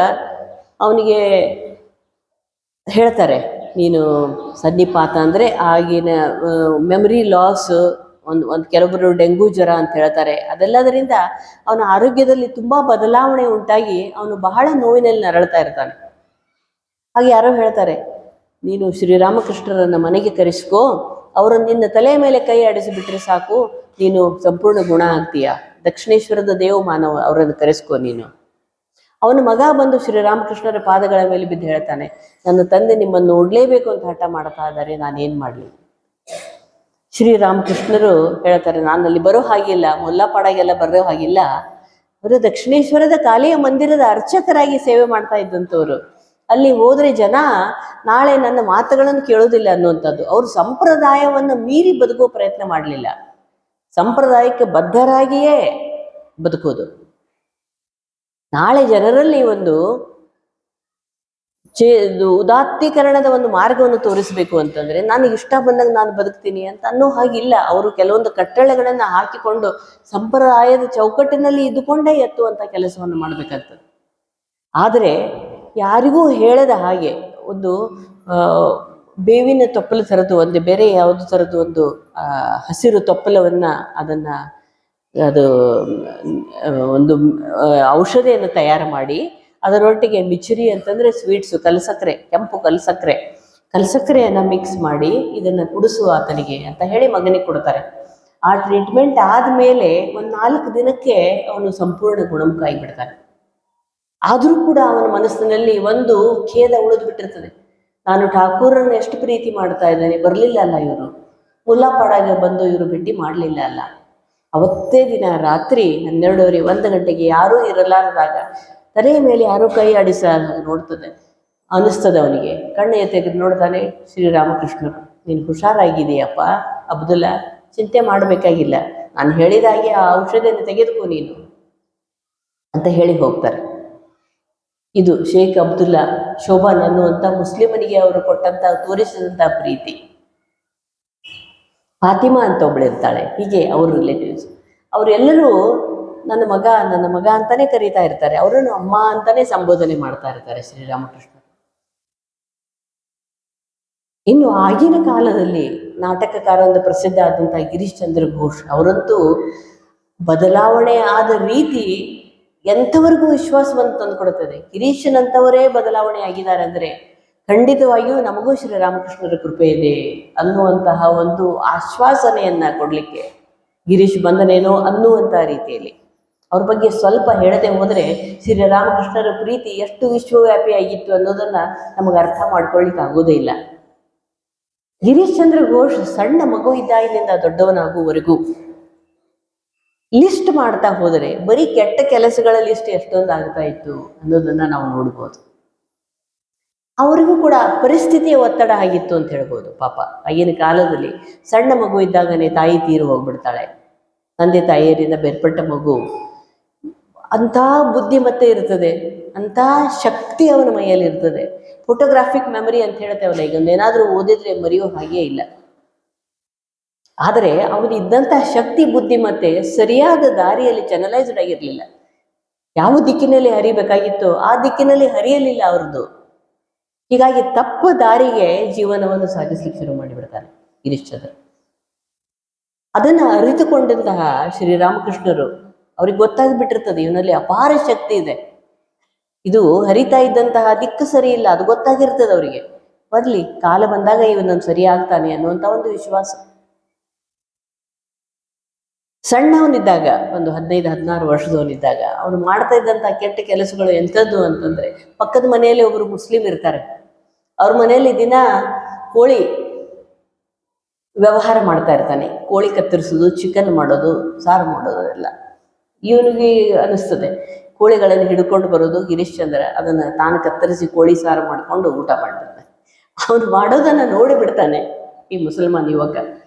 ಅವನಿಗೆ ಹೇಳ್ತಾರೆ, ನೀನು ಸನ್ನಿಪಾತ ಅಂದರೆ ಆಗಿನ ಮೆಮರಿ ಲಾಸ್, ಒಂದು ಕೆಲವೊಬ್ಬರು ಡೆಂಗು ಜ್ವರ ಅಂತ ಹೇಳ್ತಾರೆ. ಅದೆಲ್ಲದರಿಂದ ಅವನ ಆರೋಗ್ಯದಲ್ಲಿ ತುಂಬ ಬದಲಾವಣೆ ಉಂಟಾಗಿ ಅವನು ಬಹಳ ನೋವಿನಲ್ಲಿ ನರಳ್ತಾ ಇರ್ತಾನೆ. ಹಾಗೆ ಯಾರೋ ಹೇಳ್ತಾರೆ, ನೀನು ಶ್ರೀರಾಮಕೃಷ್ಣರನ್ನು ಮನೆಗೆ ಕರೆಸ್ಕೋ, ಅವರು ನಿನ್ನ ತಲೆಯ ಮೇಲೆ ಕೈ ಆಡಿಸಿಬಿಟ್ರೆ ಸಾಕು, ನೀನು ಸಂಪೂರ್ಣ ಗುಣ ಆಗ್ತೀಯ. ದಕ್ಷಿಣೇಶ್ವರದ ದೇವಮಾನವ, ಅವರನ್ನು ಕರೆಸ್ಕೋ ನೀನು. ಅವನ ಮಗ ಬಂದು ಶ್ರೀರಾಮಕೃಷ್ಣರ ಪಾದಗಳ ಮೇಲೆ ಬಿದ್ದು ಹೇಳ್ತಾನೆ, ನನ್ನ ತಂದೆ ನಿಮ್ಮನ್ನು ನೋಡಲೇಬೇಕು ಅಂತ ಹಠ ಮಾಡ್ತಾ ಇದ್ದಾರೆ, ನಾನೇನು ಮಾಡಲಿ. ಶ್ರೀರಾಮಕೃಷ್ಣರು ಹೇಳ್ತಾರೆ, ನಾನು ಅಲ್ಲಿ ಬರೋ ಹಾಗಿಲ್ಲ, ಮುಲ್ಲಾಪಾಡಾಗೆಲ್ಲ ಬರೋ ಹಾಗಿಲ್ಲ. ಅವರು ದಕ್ಷಿಣೇಶ್ವರದ ಕಾಳಿಯ ಮಂದಿರದ ಅರ್ಚಕರಾಗಿ ಸೇವೆ ಮಾಡ್ತಾ ಇದ್ದಂಥವ್ರು. ಅಲ್ಲಿ ಹೋದರೆ ಜನ ನಾಳೆ ನನ್ನ ಮಾತುಗಳನ್ನು ಕೇಳೋದಿಲ್ಲ ಅನ್ನುವಂಥದ್ದು. ಅವರು ಸಂಪ್ರದಾಯವನ್ನು ಮೀರಿ ಬದುಕೋ ಪ್ರಯತ್ನ ಮಾಡಲಿಲ್ಲ, ಸಂಪ್ರದಾಯಕ್ಕೆ ಬದ್ಧರಾಗಿಯೇ ಬದುಕೋದು. ನಾಳೆ ಜನರಲ್ಲಿ ಒಂದು ಉದಾತ್ತೀಕರಣದ ಒಂದು ಮಾರ್ಗವನ್ನು ತೋರಿಸಬೇಕು ಅಂತಂದ್ರೆ ನನಗೆ ಇಷ್ಟ ಬಂದಾಗ ನಾನು ಬದುಕ್ತೀನಿ ಅಂತ ಅನ್ನೋ ಹಾಗಿಲ್ಲ. ಅವರು ಕೆಲವೊಂದು ಕಟ್ಟಳೆಗಳನ್ನು ಹಾಕಿಕೊಂಡು ಸಂಪ್ರದಾಯದ ಚೌಕಟ್ಟಿನಲ್ಲಿ ಇದ್ದುಕೊಂಡೇ ಎತ್ತುವಂಥ ಕೆಲಸವನ್ನು ಮಾಡಬೇಕಾಗ್ತದೆ. ಆದರೆ ಯಾರಿಗೂ ಹೇಳದ ಹಾಗೆ ಒಂದು ಬೇವಿನ ತೊಪ್ಪಲು ಥರದ್ದು, ಒಂದು ಬೇರೆ ಯಾವುದು ಥರದ್ದು ಒಂದು ಹಸಿರು ತೊಪ್ಪಲವನ್ನು ಅದು ಒಂದು ಔಷಧಿಯನ್ನು ತಯಾರು ಮಾಡಿ ಅದರೊಟ್ಟಿಗೆ ಮಿಚುರಿ ಅಂತಂದರೆ ಸ್ವೀಟ್ಸು, ಕಲ್ಸಕ್ಕರೆ, ಕೆಂಪು ಕಲ್ಸಕ್ಕರೆಯನ್ನು ಮಿಕ್ಸ್ ಮಾಡಿ ಇದನ್ನು ಕುಡಿಸುವ ಆತನಿಗೆ ಅಂತ ಹೇಳಿ ಮಗನಿಗೆ ಕೊಡ್ತಾರೆ. ಆ ಟ್ರೀಟ್ಮೆಂಟ್ ಆದಮೇಲೆ ಒಂದು 4 ದಿನಕ್ಕೆ ಅವನು ಸಂಪೂರ್ಣ ಗುಣಮುಖ ಆಗಿಬಿಡ್ತಾನೆ. ಆದರೂ ಕೂಡ ಅವನ ಮನಸ್ಸಿನಲ್ಲಿ ಒಂದು ಖೇದ ಉಳಿದು ಬಿಟ್ಟಿರ್ತದೆ. ನಾನು ಠಾಕೂರನ್ನು ಎಷ್ಟು ಪ್ರೀತಿ ಮಾಡ್ತಾ ಇದ್ದೇನೆ, ಬರಲಿಲ್ಲ ಅಲ್ಲ ಇವರು, ಮುಲ್ಲಾಪಾಡಾಗೆ ಬಂದು ಇವರು ಭೇಟಿ ಮಾಡಲಿಲ್ಲ ಅಲ್ಲ. ಅವತ್ತೇ ದಿನ ರಾತ್ರಿ 12:30 1 ಗಂಟೆಗೆ ಯಾರೂ ಇರಲಾರದಾಗ ತಲೆಯ ಮೇಲೆ ಯಾರೋ ಕೈ ಆಡಿಸ ನೋಡ್ತದೆ, ಅನ್ನಿಸ್ತದೆ ಅವನಿಗೆ. ಕಣ್ಣು ತೆಗೆದು ನೋಡ್ತಾನೆ, ಶ್ರೀರಾಮಕೃಷ್ಣರು. ನೀನು ಹುಷಾರಾಗಿದೆಯಪ್ಪ ಅಬ್ದುಲ್ಲಾ, ಚಿಂತೆ ಮಾಡಬೇಕಾಗಿಲ್ಲ, ನಾನು ಹೇಳಿದಾಗೆ ಆ ಔಷಧಿಯನ್ನು ತೆಗೆದುಕೋ ನೀನು ಅಂತ ಹೇಳಿ ಹೋಗ್ತಾರೆ. ಇದು ಶೇಖ್ ಅಬ್ದುಲ್ಲಾ ಶೋಭನ್ ಅನ್ನುವಂಥ ಮುಸ್ಲಿಮನಿಗೆ ಅವರು ತೋರಿಸಿದಂಥ ಪ್ರೀತಿ. ಫಾತಿಮಾ ಅಂತ ಒಬ್ಬಳಿರ್ತಾಳೆ. ಹೀಗೆ ಅವ್ರ ರಿಲೇಟಿವ್ಸ್ ಅವರೆಲ್ಲರೂ ನನ್ನ ಮಗ ಅಂತಾನೆ ಕರೀತಾ ಇರ್ತಾರೆ. ಅವರನ್ನು ಅಮ್ಮ ಅಂತಾನೆ ಸಂಬೋಧನೆ ಮಾಡ್ತಾ ಇರ್ತಾರೆ ಶ್ರೀರಾಮಕೃಷ್ಣ. ಇನ್ನು ಆಗಿನ ಕಾಲದಲ್ಲಿ ನಾಟಕಕಾರ ಒಂದು ಪ್ರಸಿದ್ಧ ಆದಂಥ ಗಿರೀಶ್ ಚಂದ್ರ ಘೋಷ್ ಅವರಂತೂ ಬದಲಾವಣೆ ಆದ ರೀತಿ ಎಂಥವರೆಗೂ ವಿಶ್ವಾಸವನ್ನು ತಂದುಕೊಡುತ್ತದೆ. ಗಿರೀಶನಂಥವರೇ ಬದಲಾವಣೆ ಆಗಿದ್ದಾರೆ ಅಂದರೆ ಖಂಡಿತವಾಗಿಯೂ ನಮಗೂ ಶ್ರೀರಾಮಕೃಷ್ಣರ ಕೃಪೆ ಇದೆ ಅನ್ನುವಂತಹ ಒಂದು ಆಶ್ವಾಸನೆಯನ್ನು ಕೊಡಲಿಕ್ಕೆ ಗಿರೀಶ್ ಬಂದನೇನೋ ಅನ್ನುವಂಥ ರೀತಿಯಲ್ಲಿ ಅವ್ರ ಬಗ್ಗೆ ಸ್ವಲ್ಪ ಹೇಳದೆ ಹೋದರೆ ಶ್ರೀರಾಮಕೃಷ್ಣರ ಪ್ರೀತಿ ಎಷ್ಟು ವಿಶ್ವವ್ಯಾಪಿಯಾಗಿತ್ತು ಅನ್ನೋದನ್ನು ನಮಗೆ ಅರ್ಥ ಮಾಡ್ಕೊಳ್ಳಿಕ್ಕೆ ಆಗೋದೇ ಇಲ್ಲ. ಗಿರೀಶ್ ಚಂದ್ರ ಘೋಷ್ ಸಣ್ಣ ಮಗು ಇದ್ದಾಗಿನಿಂದ ದೊಡ್ಡವನಾಗುವವರೆಗೂ ಲಿಸ್ಟ್ ಮಾಡ್ತಾ ಹೋದರೆ ಬರೀ ಕೆಟ್ಟ ಕೆಲಸಗಳ ಲಿಸ್ಟ್ ಎಷ್ಟೊಂದು ಆಗ್ತಾ ಇತ್ತು ಅನ್ನೋದನ್ನು ನಾವು ನೋಡ್ಬೋದು. ಅವರಿಗೂ ಕೂಡ ಪರಿಸ್ಥಿತಿಯ ಒತ್ತಡ ಆಗಿತ್ತು ಅಂತ ಹೇಳ್ಬೋದು. ಪಾಪ ಆಗಿನ ಕಾಲದಲ್ಲಿ ಸಣ್ಣ ಮಗು ಇದ್ದಾಗನೇ ತಾಯಿ ತೀರು ಹೋಗ್ಬಿಡ್ತಾಳೆ. ತಂದೆ ತಾಯಿಯರಿಂದ ಬೇರ್ಪಟ್ಟ ಮಗು ಅಂಥ ಬುದ್ಧಿಮತ್ತೆ ಇರ್ತದೆ, ಅಂಥ ಶಕ್ತಿ ಅವನ ಮೈಯಲ್ಲಿ ಇರ್ತದೆ. ಫೋಟೋಗ್ರಾಫಿಕ್ ಮೆಮರಿ ಅಂತ ಹೇಳ್ತೇವಲ್ಲ, ಈಗ ಒಂದೇನಾದರೂ ಓದಿದ್ರೆ ಮರೆಯೋ ಹಾಗೇ ಇಲ್ಲ. ಆದರೆ ಅವನಿದ್ದಂತಹ ಶಕ್ತಿ ಬುದ್ಧಿಮತ್ತೆ ಸರಿಯಾದ ದಾರಿಯಲ್ಲಿ ಚಾನಲೈಸ್ಡ್ ಆಗಿರಲಿಲ್ಲ. ಯಾವ ದಿಕ್ಕಿನಲ್ಲಿ ಹರಿಬೇಕಾಗಿತ್ತೋ ಆ ದಿಕ್ಕಿನಲ್ಲಿ ಹರಿಯಲಿಲ್ಲ ಅವ್ರದ್ದು. ಹೀಗಾಗಿ ತಪ್ಪು ದಾರಿಗೆ ಜೀವನವನ್ನು ಸಾಗಿಸ್ಲಿಕ್ಕೆ ಶುರು ಮಾಡಿಬಿಡ್ತಾನೆ ಗಿರೀಶ್ ಚಂದ್ರ. ಅದನ್ನ ಅರಿತುಕೊಂಡಂತಹ ಶ್ರೀರಾಮಕೃಷ್ಣರು ಅವ್ರಿಗೆ ಗೊತ್ತಾಗ್ಬಿಟ್ಟಿರ್ತದೆ, ಇವನಲ್ಲಿ ಅಪಾರ ಶಕ್ತಿ ಇದೆ, ಇದು ಹರಿತಾ ಇದ್ದಂತಹ ದಿಕ್ಕು ಸರಿ ಇಲ್ಲ, ಅದು ಗೊತ್ತಾಗಿರ್ತದೆ ಅವರಿಗೆ. ಬರ್ಲಿ, ಕಾಲ ಬಂದಾಗ ಇವನನ್ನು ಸರಿ ಆಗ್ತಾನೆ ಅನ್ನುವಂಥ ಒಂದು ವಿಶ್ವಾಸ. ಸಣ್ಣವನಿದ್ದಾಗ, ಒಂದು 15-16 ವರ್ಷದವನಿದ್ದಾಗ ಅವನು ಮಾಡ್ತಾ ಇದ್ದಂತಹ ಕೆಟ್ಟ ಕೆಲಸಗಳು ಎಂಥದ್ದು ಅಂತಂದ್ರೆ, ಪಕ್ಕದ ಮನೆಯಲ್ಲಿ ಒಬ್ರು ಮುಸ್ಲಿಂ ಇರ್ತಾರೆ, ಅವ್ರ ಮನೆಯಲ್ಲಿ ದಿನ ಕೋಳಿ ವ್ಯವಹಾರ ಮಾಡ್ತಾ ಇರ್ತಾನೆ. ಕೋಳಿ ಕತ್ತರಿಸೋದು, ಚಿಕನ್ ಮಾಡೋದು, ಸಾರು ಮಾಡೋದು ಎಲ್ಲ. ಇವನಿಗೆ ಅನಿಸ್ತದೆ, ಕೋಳಿಗಳನ್ನು ಹಿಡ್ಕೊಂಡು ಬರೋದು ಗಿರೀಶ್ ಚಂದ್ರ, ಅದನ್ನು ತಾನು ಕತ್ತರಿಸಿ ಕೋಳಿ ಸಾರು ಮಾಡಿಕೊಂಡು ಊಟ ಮಾಡ್ತಿರ್ತಾನೆ. ಅವನು ಮಾಡೋದನ್ನು ನೋಡಿ ಬಿಡ್ತಾನೆ ಈ ಮುಸಲ್ಮಾನ್ ಯುವಕ.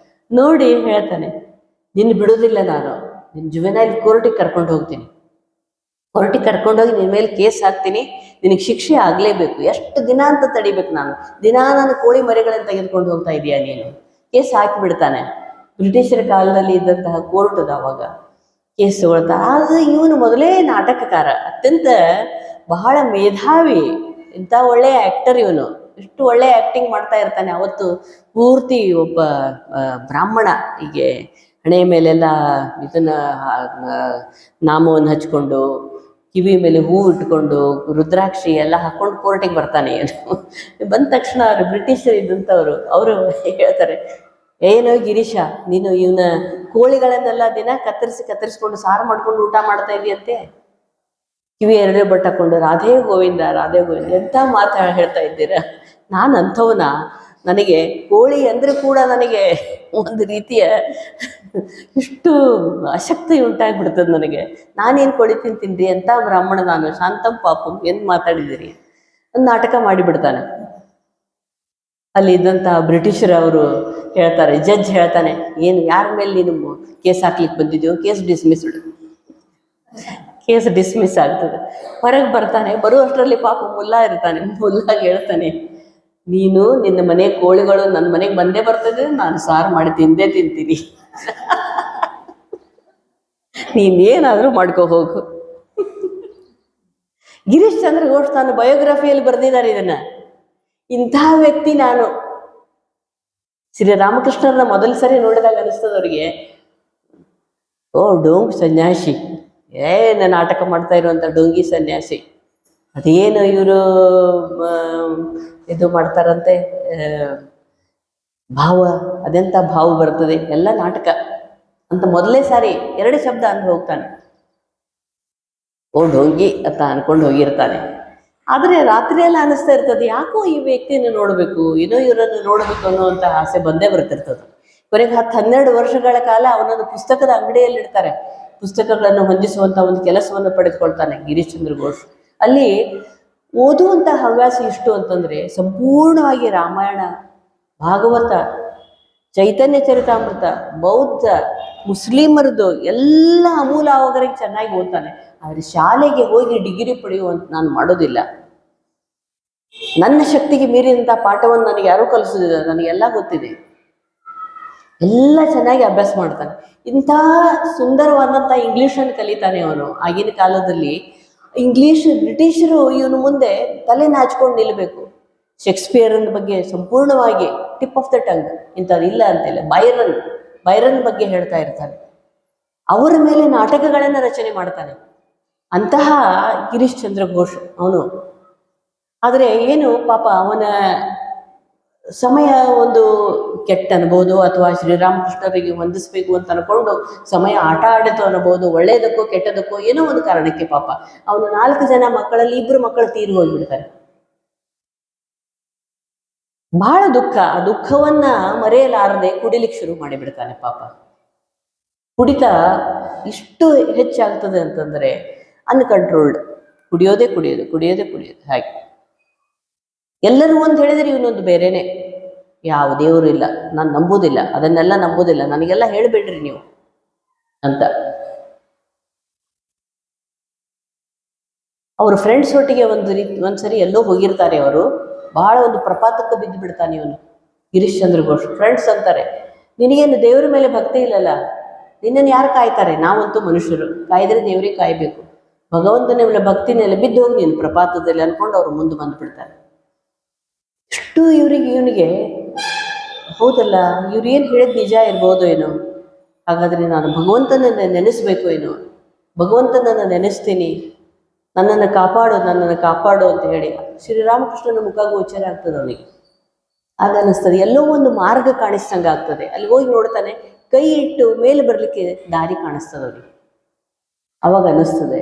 ನೋಡಿ ಹೇಳ್ತಾನೆ, ನಿನ್ನ ಬಿಡೋದಿಲ್ಲ ನಾನು, ನಿನ್ನ ಜುವೆನೈಲ್ ಕೋರ್ಟಿಗೆ ಕರ್ಕೊಂಡು ಹೋಗ್ತೀನಿ, ಕೋರ್ಟಿಗೆ ಕರ್ಕೊಂಡೋಗಿ ನಿನ್ನ ಮೇಲೆ ಕೇಸ್ ಹಾಕ್ತೀನಿ, ನಿನಗೆ ಶಿಕ್ಷೆ ಆಗಲೇಬೇಕು. ಎಷ್ಟು ದಿನ ಅಂತ ತಡಿಬೇಕು ನಾನು? ದಿನ ನಾನು ಕೋಳಿ ಮರಿಗಳನ್ನು ತೆಗೆದುಕೊಂಡು ಹೋಗ್ತಾ ಇದೀಯಾ ನೀನು? ಕೇಸ್ ಹಾಕಿಬಿಡ್ತಾನೆ. ಬ್ರಿಟಿಷರ ಕಾಲದಲ್ಲಿ ಇದ್ದಂತಹ ಕೋರ್ಟ್ ಅದ, ಅವಾಗ ಕೇಸ್ ತಗೊಳ್ತಾ. ಆಗ ಇವನು ಮೊದಲೇ ನಾಟಕಕಾರ, ಅತ್ಯಂತ ಬಹಳ ಮೇಧಾವಿ, ಇಂಥ ಒಳ್ಳೆಯ ಆ್ಯಕ್ಟರ್ ಇವನು. ಇಷ್ಟು ಒಳ್ಳೆ ಆ್ಯಕ್ಟಿಂಗ್ ಮಾಡ್ತಾ ಇರ್ತಾನೆ. ಅವತ್ತು ಪೂರ್ತಿ ಒಬ್ಬ ಬ್ರಾಹ್ಮಣ, ಹೀಗೆ ಹಣೆ ಮೇಲೆಲ್ಲ ಇದನ್ನ ನಾಮವನ್ನು ಹಚ್ಕೊಂಡು, ಕಿವಿ ಮೇಲೆ ಹೂವು ಇಟ್ಕೊಂಡು, ರುದ್ರಾಕ್ಷಿ ಎಲ್ಲ ಹಾಕೊಂಡು ಕೋರ್ಟಿಗೆ ಬರ್ತಾನೆ. ಬಂದ ತಕ್ಷಣ ಅವರು ಬ್ರಿಟಿಷರು ಇದ್ದಂಥವ್ರು ಅವರು ಹೇಳ್ತಾರೆ, ಏನೋ ಗಿರೀಶ, ನೀನು ಇವನ ಕೋಳಿಗಳನ್ನೆಲ್ಲ ದಿನ ಕತ್ತರಿಸ್ಕೊಂಡು ಸಾರು ಮಾಡ್ಕೊಂಡು ಊಟ ಮಾಡ್ತಾ ಇದೆಯಂತೆ, ಕಿವಿ 2 ಬಟ್ ಹಾಕೊಂಡು, ರಾಧೇ ಗೋವಿಂದ ರಾಧೇ ಗೋವಿಂದ, ಎಂಥ ಮಾತು ಹೇಳ್ತಾ ಇದ್ದೀರಾ? ನಾನು ಅಂಥವನ? ನನಗೆ ಕೋಳಿ ಅಂದರೆ ಕೂಡ ನನಗೆ ಒಂದು ರೀತಿಯ ಇಷ್ಟು ಅಶಕ್ತಿ ಉಂಟಾಗ್ಬಿಡ್ತದೆ ನನಗೆ. ನಾನೇನು ಕೋಳಿ ತಿಂತೀನಿ? ಎಂಥ ಬ್ರಾಹ್ಮಣ ನಾನು, ಶಾಂತಂ ಪಾಪಂ, ಎಂದು ಮಾತಾಡಿದ್ದೀರಿ? ಒಂದು ನಾಟಕ ಮಾಡಿಬಿಡ್ತಾನೆ. ಅಲ್ಲಿ ಇದ್ದಂಥ ಬ್ರಿಟಿಷರವರು ಹೇಳ್ತಾರೆ, ಜಡ್ಜ್ ಹೇಳ್ತಾನೆ, ಏನು ಯಾರ ಮೇಲೆ ನೀನು ಕೇಸ್ ಹಾಕ್ಲಿಕ್ಕೆ ಬಂದಿದ್ಯೋ? Case dismissed. ಕೇಸ್ ಡಿಸ್ಮಿಸ್ ಆಗ್ತದೆ. ಹೊರಗೆ ಬರ್ತಾನೆ. ಬರುವಷ್ಟರಲ್ಲಿ ಪಾಪ ಮುಲ್ಲಾ ಇರ್ತಾನೆ. ಮುಲ್ಲಾಗ ಹೇಳ್ತಾನೆ, ನೀನು ನಿನ್ನ ಮನೆ ಕೋಳಿಗಳು ನನ್ನ ಮನೆಗೆ ಬಂದೇ ಬರ್ತದೆ, ನಾನು ಸಾರು ಮಾಡಿ ತಿಂತೀನಿ, ನೀನೇನಾದರೂ ಮಾಡ್ಕೋ ಹೋಗು. ಗಿರೀಶ್ ಚಂದ್ರ ಘೋಷ್ ತನ್ನ ಬಯೋಗ್ರಫಿಯಲ್ಲಿ ಬರೆದಿದ್ದಾರೆ ಇದನ್ನ. ಇಂಥ ವ್ಯಕ್ತಿ ನಾನು. ಶ್ರೀರಾಮಕೃಷ್ಣರನ್ನ ಮೊದಲ ಸರಿ ನೋಡಿದಾಗ ಅನಿಸ್ತದ ಅವ್ರಿಗೆ, ಓ ಡೋಂಗ್ ಸನ್ಯಾಸಿ, ಏನು ನಾಟಕ ಮಾಡ್ತಾ ಇರುವಂಥ ಡೋಂಗಿ ಸನ್ಯಾಸಿ, ಅದೇನು ಇವರು ಇದು ಮಾಡ್ತಾರಂತೆ, ಭಾವ, ಅದೆಂಥ ಭಾವ ಬರ್ತದೆ, ಎಲ್ಲ ನಾಟಕ ಅಂತ ಮೊದಲೇ ಸಾರಿ 2 ಶಬ್ದ ಅಂದು ಹೋಗ್ತಾನೆ. ಓ ಡೋಂಗಿ ಅಂತ ಅನ್ಕೊಂಡು ಹೋಗಿರ್ತಾನೆ. ಆದರೆ ರಾತ್ರಿ ಎಲ್ಲ ಅನಿಸ್ತಾ ಇರ್ತದೆ, ಯಾಕೋ ಈ ವ್ಯಕ್ತಿಯನ್ನು ನೋಡಬೇಕು, ಏನೋ ಇವರನ್ನು ನೋಡಬೇಕು ಅನ್ನುವಂಥ ಆಸೆ ಬಂದೇ ಬರ್ತಿರ್ತದೆ. ಕೊನೆಗೆ 10-12 ವರ್ಷಗಳ ಕಾಲ ಅವನೊಂದು ಪುಸ್ತಕದ ಅಂಗಡಿಯಲ್ಲಿ ಇಡ್ತಾರೆ. ಪುಸ್ತಕಗಳನ್ನು ಹೊಂದಿಸುವಂಥ ಒಂದು ಕೆಲಸವನ್ನು ಪಡೆದುಕೊಳ್ತಾನೆ ಗಿರೀಶ್ ಚಂದ್ರ ಘೋಷ್. ಅಲ್ಲಿ ಓದುವಂಥ ಹವ್ಯಾಸ ಇಷ್ಟು ಅಂತಂದರೆ, ಸಂಪೂರ್ಣವಾಗಿ ರಾಮಾಯಣ, ಭಾಗವತ, ಚೈತನ್ಯ ಚರಿತಾಮೃತ, ಬೌದ್ಧ, ಮುಸ್ಲಿಮರದು ಎಲ್ಲ ಅಮೂಲಾವಗರಿಗೆ ಚೆನ್ನಾಗಿ ಓದ್ತಾನೆ. ಆದರೆ ಶಾಲೆಗೆ ಹೋಗಿ ಡಿಗ್ರಿ ಪಡೆಯುವಂತ ನಾನು ಮಾಡೋದಿಲ್ಲ. ನನ್ನ ಶಕ್ತಿಗೆ ಮೀರಿದಂಥ ಪಾಠವನ್ನು ನನಗೆ ಯಾರೂ ಕಲಿಸೋದಿಲ್ಲ, ನನಗೆಲ್ಲ ಗೊತ್ತಿದೆ, ಎಲ್ಲ ಚೆನ್ನಾಗಿ ಅಭ್ಯಾಸ ಮಾಡ್ತಾನೆ. ಇಂಥ ಸುಂದರವಾದಂಥ ಇಂಗ್ಲೀಷನ್ನು ಕಲಿತಾನೆ ಅವನು. ಆಗಿನ ಕಾಲದಲ್ಲಿ ಇಂಗ್ಲೀಷ್, ಬ್ರಿಟಿಷರು ಇವನು ಮುಂದೆ ತಲೆ ನಾಚ್ಕೊಂಡು ನಿಲ್ಲಬೇಕು. ಶೇಕ್ಸ್ಪಿಯರನ್ ಬಗ್ಗೆ ಸಂಪೂರ್ಣವಾಗಿ ಟಿಪ್ ಆಫ್ ದ ಟಂಗ್, ಇಂಥದ್ದು ಇಲ್ಲ ಅಂತಿಲ್ಲ. ಬೈರನ್ ಬಗ್ಗೆ ಹೇಳ್ತಾ ಇರ್ತಾನೆ. ಅವರ ಮೇಲೆ ನಾಟಕಗಳನ್ನು ರಚನೆ ಮಾಡ್ತಾನೆ ಅಂತಹ ಗಿರೀಶ್ ಚಂದ್ರ ಘೋಷ್ ಅವನು. ಆದರೆ ಏನು ಪಾಪ, ಅವನ ಸಮಯ ಒಂದು ಕೆಟ್ಟ ಅನ್ಬೋದು, ಅಥವಾ ಶ್ರೀರಾಮಕೃಷ್ಣರಿಗೆ ಹೊಂದಿಸ್ಬೇಕು ಅಂತ ಅನ್ಕೊಂಡು ಸಮಯ ಆಟ ಆಡಿತು ಅನ್ನಬಹುದು. ಒಳ್ಳೆಯದಕ್ಕೋ ಕೆಟ್ಟದಕ್ಕೋ ಏನೋ ಒಂದು ಕಾರಣಕ್ಕೆ ಪಾಪ ಅವನು 4 ಜನ ಮಕ್ಕಳಲ್ಲಿ 2 ಮಕ್ಕಳು ತೀರಿ ಹೋಗ್ಬಿಡ್ತಾರೆ. ಬಹಳ ದುಃಖ. ಆ ದುಃಖವನ್ನ ಮರೆಯಲಾರದೆ ಕುಡಿಲಿಕ್ಕೆ ಶುರು ಮಾಡಿಬಿಡ್ತಾನೆ ಪಾಪ. ಕುಡಿತ ಇಷ್ಟು ಹೆಚ್ಚಾಗ್ತದೆ ಅಂತಂದ್ರೆ ಅನ್ಕಂಟ್ರೋಲ್ಡ್, ಕುಡಿಯೋದೇ ಹಾಗೆ. ಎಲ್ಲರೂ ಒಂದು ಹೇಳಿದ್ರೆ ಇವನೊಂದು ಬೇರೆನೆ, ಯಾವ ದೇವರು ಇಲ್ಲ, ನಾನು ನಂಬುವುದಿಲ್ಲ, ಅದನ್ನೆಲ್ಲ ನಂಬುವುದಿಲ್ಲ, ನನಗೆಲ್ಲ ಹೇಳಿಬಿಡ್ರಿ ನೀವು ಅಂತ. ಅವ್ರ ಫ್ರೆಂಡ್ಸ್ ಒಟ್ಟಿಗೆ ಒಂದ್ಸರಿ ಎಲ್ಲೋ ಹೋಗಿರ್ತಾರೆ ಅವರು. ಬಹಳ ಒಂದು ಪ್ರಪಾತಕ್ಕೆ ಬಿದ್ದು ಬಿಡ್ತಾನೆ ಇವನು ಗಿರೀಶ್ ಚಂದ್ರ ಘೋಷ್. ಫ್ರೆಂಡ್ಸ್ ಅಂತಾರೆ, ನಿನಗೇನು ದೇವರ ಮೇಲೆ ಭಕ್ತಿ ಇಲ್ಲಲ್ಲ, ನಿನ್ನನ್ನು ಯಾರು ಕಾಯ್ತಾರೆ? ನಾವಂತೂ ಮನುಷ್ಯರು, ಕಾಯ್ದರೆ ದೇವರಿಗೆ ಕಾಯಬೇಕು, ಭಗವಂತನ ಮೇಲೆ ಭಕ್ತಿನೆಲ್ಲ ಬಿದ್ದು ಹೋಗಿ ನೀನು ಪ್ರಪಾತದಲ್ಲಿ ಅನ್ಕೊಂಡು ಅವರು ಮುಂದೆ ಬಂದುಬಿಡ್ತಾರೆ. ಇಷ್ಟು ಇವನಿಗೆ ಹೌದಲ್ಲ, ಇವ್ರು ಏನು ಹೇಳಿದ್ ನಿಜ ಇರ್ಬೋದು ಏನೋ, ಹಾಗಾದರೆ ನಾನು ಭಗವಂತನನ್ನು ನೆನೆಸ್ಬೇಕು ಏನು, ಭಗವಂತನನ್ನು ನೆನೆಸ್ತೀನಿ, ನನ್ನನ್ನು ಕಾಪಾಡು ಅಂತ ಹೇಳಿ ಶ್ರೀರಾಮಕೃಷ್ಣನ ಮುಖ ಗೋಚರ ಆಗ್ತದೆ ಅವನಿಗೆ. ಆಗ ಅನ್ನಿಸ್ತದೆ ಎಲ್ಲೋ ಒಂದು ಮಾರ್ಗ ಕಾಣಿಸ್ದಂಗೆ ಆಗ್ತದೆ. ಅಲ್ಲಿ ಹೋಗಿ ನೋಡ್ತಾನೆ, ಕೈ ಇಟ್ಟು ಮೇಲೆ ಬರಲಿಕ್ಕೆ ದಾರಿ ಕಾಣಿಸ್ತದೆ ಅವನಿಗೆ. ಅವಾಗ ಅನ್ನಿಸ್ತದೆ,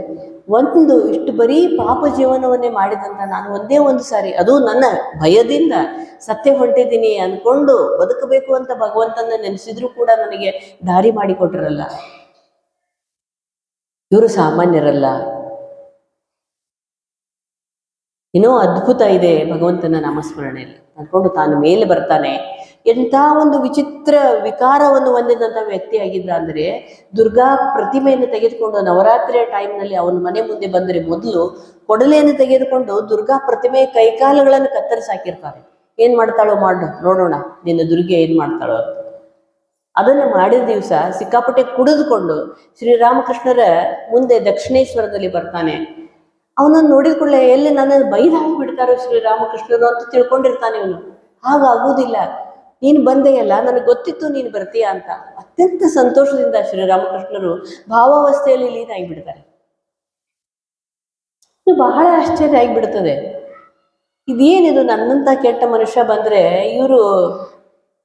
ಒಂದು ಇಷ್ಟು ಬರೀ ಪಾಪ ಜೀವನವನ್ನೇ ಮಾಡಿದಂತ ನಾನು ಒಂದೇ ಒಂದು ಸಾರಿ, ಅದು ನನ್ನ ಭಯದಿಂದ ಸತ್ಯ ಹೊಂಟಿದ್ದೀನಿ ಅಂದ್ಕೊಂಡು ಬದುಕಬೇಕು ಅಂತ ಭಗವಂತನ ನೆನೆಸಿದ್ರು ಕೂಡ ನನಗೆ ದಾರಿ ಮಾಡಿಕೊಟ್ರಲ್ಲ. ಇವರು ಸಾಮಾನ್ಯರಲ್ಲ, ಏನೋ ಅದ್ಭುತ ಇದೆ ಭಗವಂತನ ನಾಮಸ್ಮರಣೆಯಲ್ಲಿ ಅಂದ್ಕೊಂಡು ತಾನು ಮೇಲೆ ಬರ್ತಾನೆ. ಎಂಥ ಒಂದು ವಿಚಿತ್ರ ವಿಕಾರವನ್ನು ಹೊಂದಿದಂಥ ವ್ಯಕ್ತಿಯಾಗಿದ್ದ ಅಂದರೆ, ದುರ್ಗಾ ಪ್ರತಿಮೆಯನ್ನು ತೆಗೆದುಕೊಂಡು ನವರಾತ್ರಿಯ ಟೈಮ್ನಲ್ಲಿ ಅವನ ಮನೆ ಮುಂದೆ ಬಂದರೆ ಮೊದಲು ಕೊಡಲೆಯನ್ನು ತೆಗೆದುಕೊಂಡು ದುರ್ಗಾ ಪ್ರತಿಮೆಯ ಕೈಕಾಲುಗಳನ್ನು ಕತ್ತರಿಸಿ ಹಾಕಿರ್ತಾರೆ. ಏನು ಮಾಡ್ತಾಳೋ ಮಾಡು ನೋಡೋಣ ನಿನ್ನ ದುರ್ಗೆ ಏನು ಮಾಡ್ತಾಳೋ ಅಂತ. ಅದನ್ನು ಮಾಡಿದ ದಿವಸ ಸಿಕ್ಕಾಪಟ್ಟೆ ಕುಡಿದುಕೊಂಡು ಶ್ರೀರಾಮಕೃಷ್ಣರ ಮುಂದೆ ದಕ್ಷಿಣೇಶ್ವರದಲ್ಲಿ ಬರ್ತಾನೆ. ಅವನನ್ನು ನೋಡಿದ ಕೂಡಲೇ ಎಲ್ಲಿ ನನ್ನನ್ನು ಬೈದು ಹಾಕಿಬಿಡ್ತಾರೋ ಶ್ರೀರಾಮಕೃಷ್ಣರು ಅಂತ ತಿಳ್ಕೊಂಡಿರ್ತಾನೆ ಇವನು. ಹಾಗಾಗುವುದಿಲ್ಲ, ನೀನು ಬಂದೆಯಲ್ಲ, ನನಗೆ ಗೊತ್ತಿತ್ತು ನೀನು ಬರ್ತೀಯ ಅಂತ. ಅತ್ಯಂತ ಸಂತೋಷದಿಂದ ಶ್ರೀರಾಮಕೃಷ್ಣರು ಭಾವಾವಸ್ಥೆಯಲ್ಲಿ ಲೀನ ಆಗಿಬಿಡ್ತಾರೆ. ಇದು ಬಹಳ ಆಶ್ಚರ್ಯ ಆಗಿಬಿಡ್ತದೆ. ಇದೇನಿದು, ನನ್ನಂತ ಕೆಟ್ಟ ಮನುಷ್ಯ ಬಂದ್ರೆ ಇವರು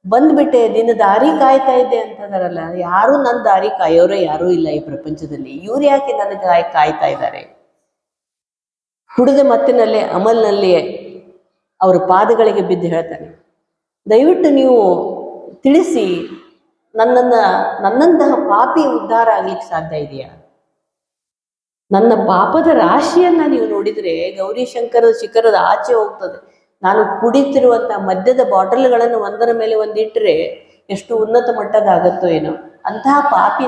ಬಂದ್ಬಿಟ್ಟೆ ನಿನ್ನ ದಾರಿ ಕಾಯ್ತಾ ಇದ್ದೆ ಅಂತದಾರಲ್ಲ. ಯಾರು ನನ್ನ ದಾರಿ ಕಾಯೋರೇ ಯಾರೂ ಇಲ್ಲ ಈ ಪ್ರಪಂಚದಲ್ಲಿ, ಇವ್ರು ಯಾಕೆ ನನ್ನ ಕಾಯ್ತಾ ಇದ್ದಾರೆ? ಕುಡಿದ ಮತ್ತಿನಲ್ಲೇ ಅಮಲ್ನಲ್ಲಿಯೇ ಅವರ ಪಾದಗಳಿಗೆ ಬಿದ್ದು ಹೇಳ್ತಾನೆ, ದಯವಿಟ್ಟು ನೀವು ತಿಳಿಸಿ, ನನ್ನಂತಹ ಪಾಪಿ ಉದ್ಧಾರ ಆಗ್ಲಿಕ್ಕೆ ಸಾಧ್ಯ ಇದೆಯಾ? ನನ್ನ ಪಾಪದ ರಾಶಿಯನ್ನ ನೀವು ನೋಡಿದರೆ ಗೌರಿಶಂಕರದ ಶಿಖರದ ಆಚೆ ಹೋಗ್ತದೆ. ನಾನು ಕುಡಿತಿರುವಂಥ ಮದ್ಯದ ಬಾಟಲ್ಗಳನ್ನು ಒಂದರ ಮೇಲೆ ಒಂದಿಟ್ಟರೆ ಎಷ್ಟು ಉನ್ನತ ಮಟ್ಟದಾಗತ್ತೋ ಏನೋ, ಅಂತಹ ಪಾಪಿ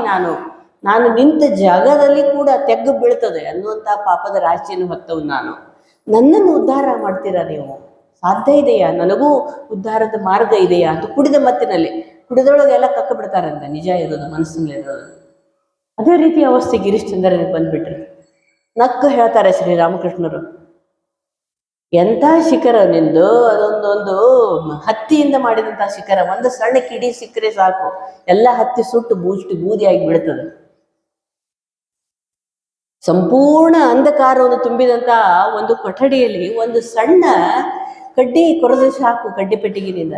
ನಾನು ನಿಂತ ಜಾಗದಲ್ಲಿ ಕೂಡ ತೆಗ್ಗು ಬೀಳ್ತದೆ ಅನ್ನುವಂತಹ ಪಾಪದ ರಾಶಿಯನ್ನು ಹೊತ್ತವು ನಾನು. ನನ್ನನ್ನು ಉದ್ಧಾರ ಮಾಡ್ತೀರಾ ನೀವು? ಸಾಧ್ಯ ಇದೆಯಾ? ನನಗೂ ಉದ್ಧಾರದ ಮಾರ್ಗ ಇದೆಯಾ ಅಂತ ಕುಡಿದ ಮತ್ತಿನಲ್ಲಿ, ಕುಡಿದೊಳಗೆಲ್ಲ ಕಕ್ಕ ಬಿಡ್ತಾರಂತ, ನಿಜ ಇರೋದು ಮನಸ್ಸಿನಲ್ಲಿ ಇರೋದು. ಅದೇ ರೀತಿ ಅವಸ್ಥೆ ಗಿರೀಶ್ಚಂದ್ರನಿಗೆ ಬಂದ್ಬಿಟ್ರಿ. ನಕ್ಕು ಹೇಳ್ತಾರೆ ಶ್ರೀರಾಮಕೃಷ್ಣರು, ಎಂಥ ಶಿಖರ ನಿಂದು, ಅದೊಂದೊಂದು ಹತ್ತಿಯಿಂದ ಮಾಡಿದಂತಹ ಶಿಖರ. ಒಂದು ಸಣ್ಣ ಕಿಡಿ ಸಿಕ್ಕರೆ ಸಾಕು, ಎಲ್ಲ ಹತ್ತಿ ಸುಟ್ಟು ಬೂದಿಯಾಗಿ ಬಿಡ್ತದೆ. ಸಂಪೂರ್ಣ ಅಂಧಕಾರವನ್ನು ತುಂಬಿದಂತಹ ಒಂದು ಕೊಠಡಿಯಲ್ಲಿ ಒಂದು ಸಣ್ಣ ಕಡ್ಡಿ ಕೊರೆದು ಸಾಕು, ಕಡ್ಡಿ ಪೆಟ್ಟಿಗಿನಿಂದ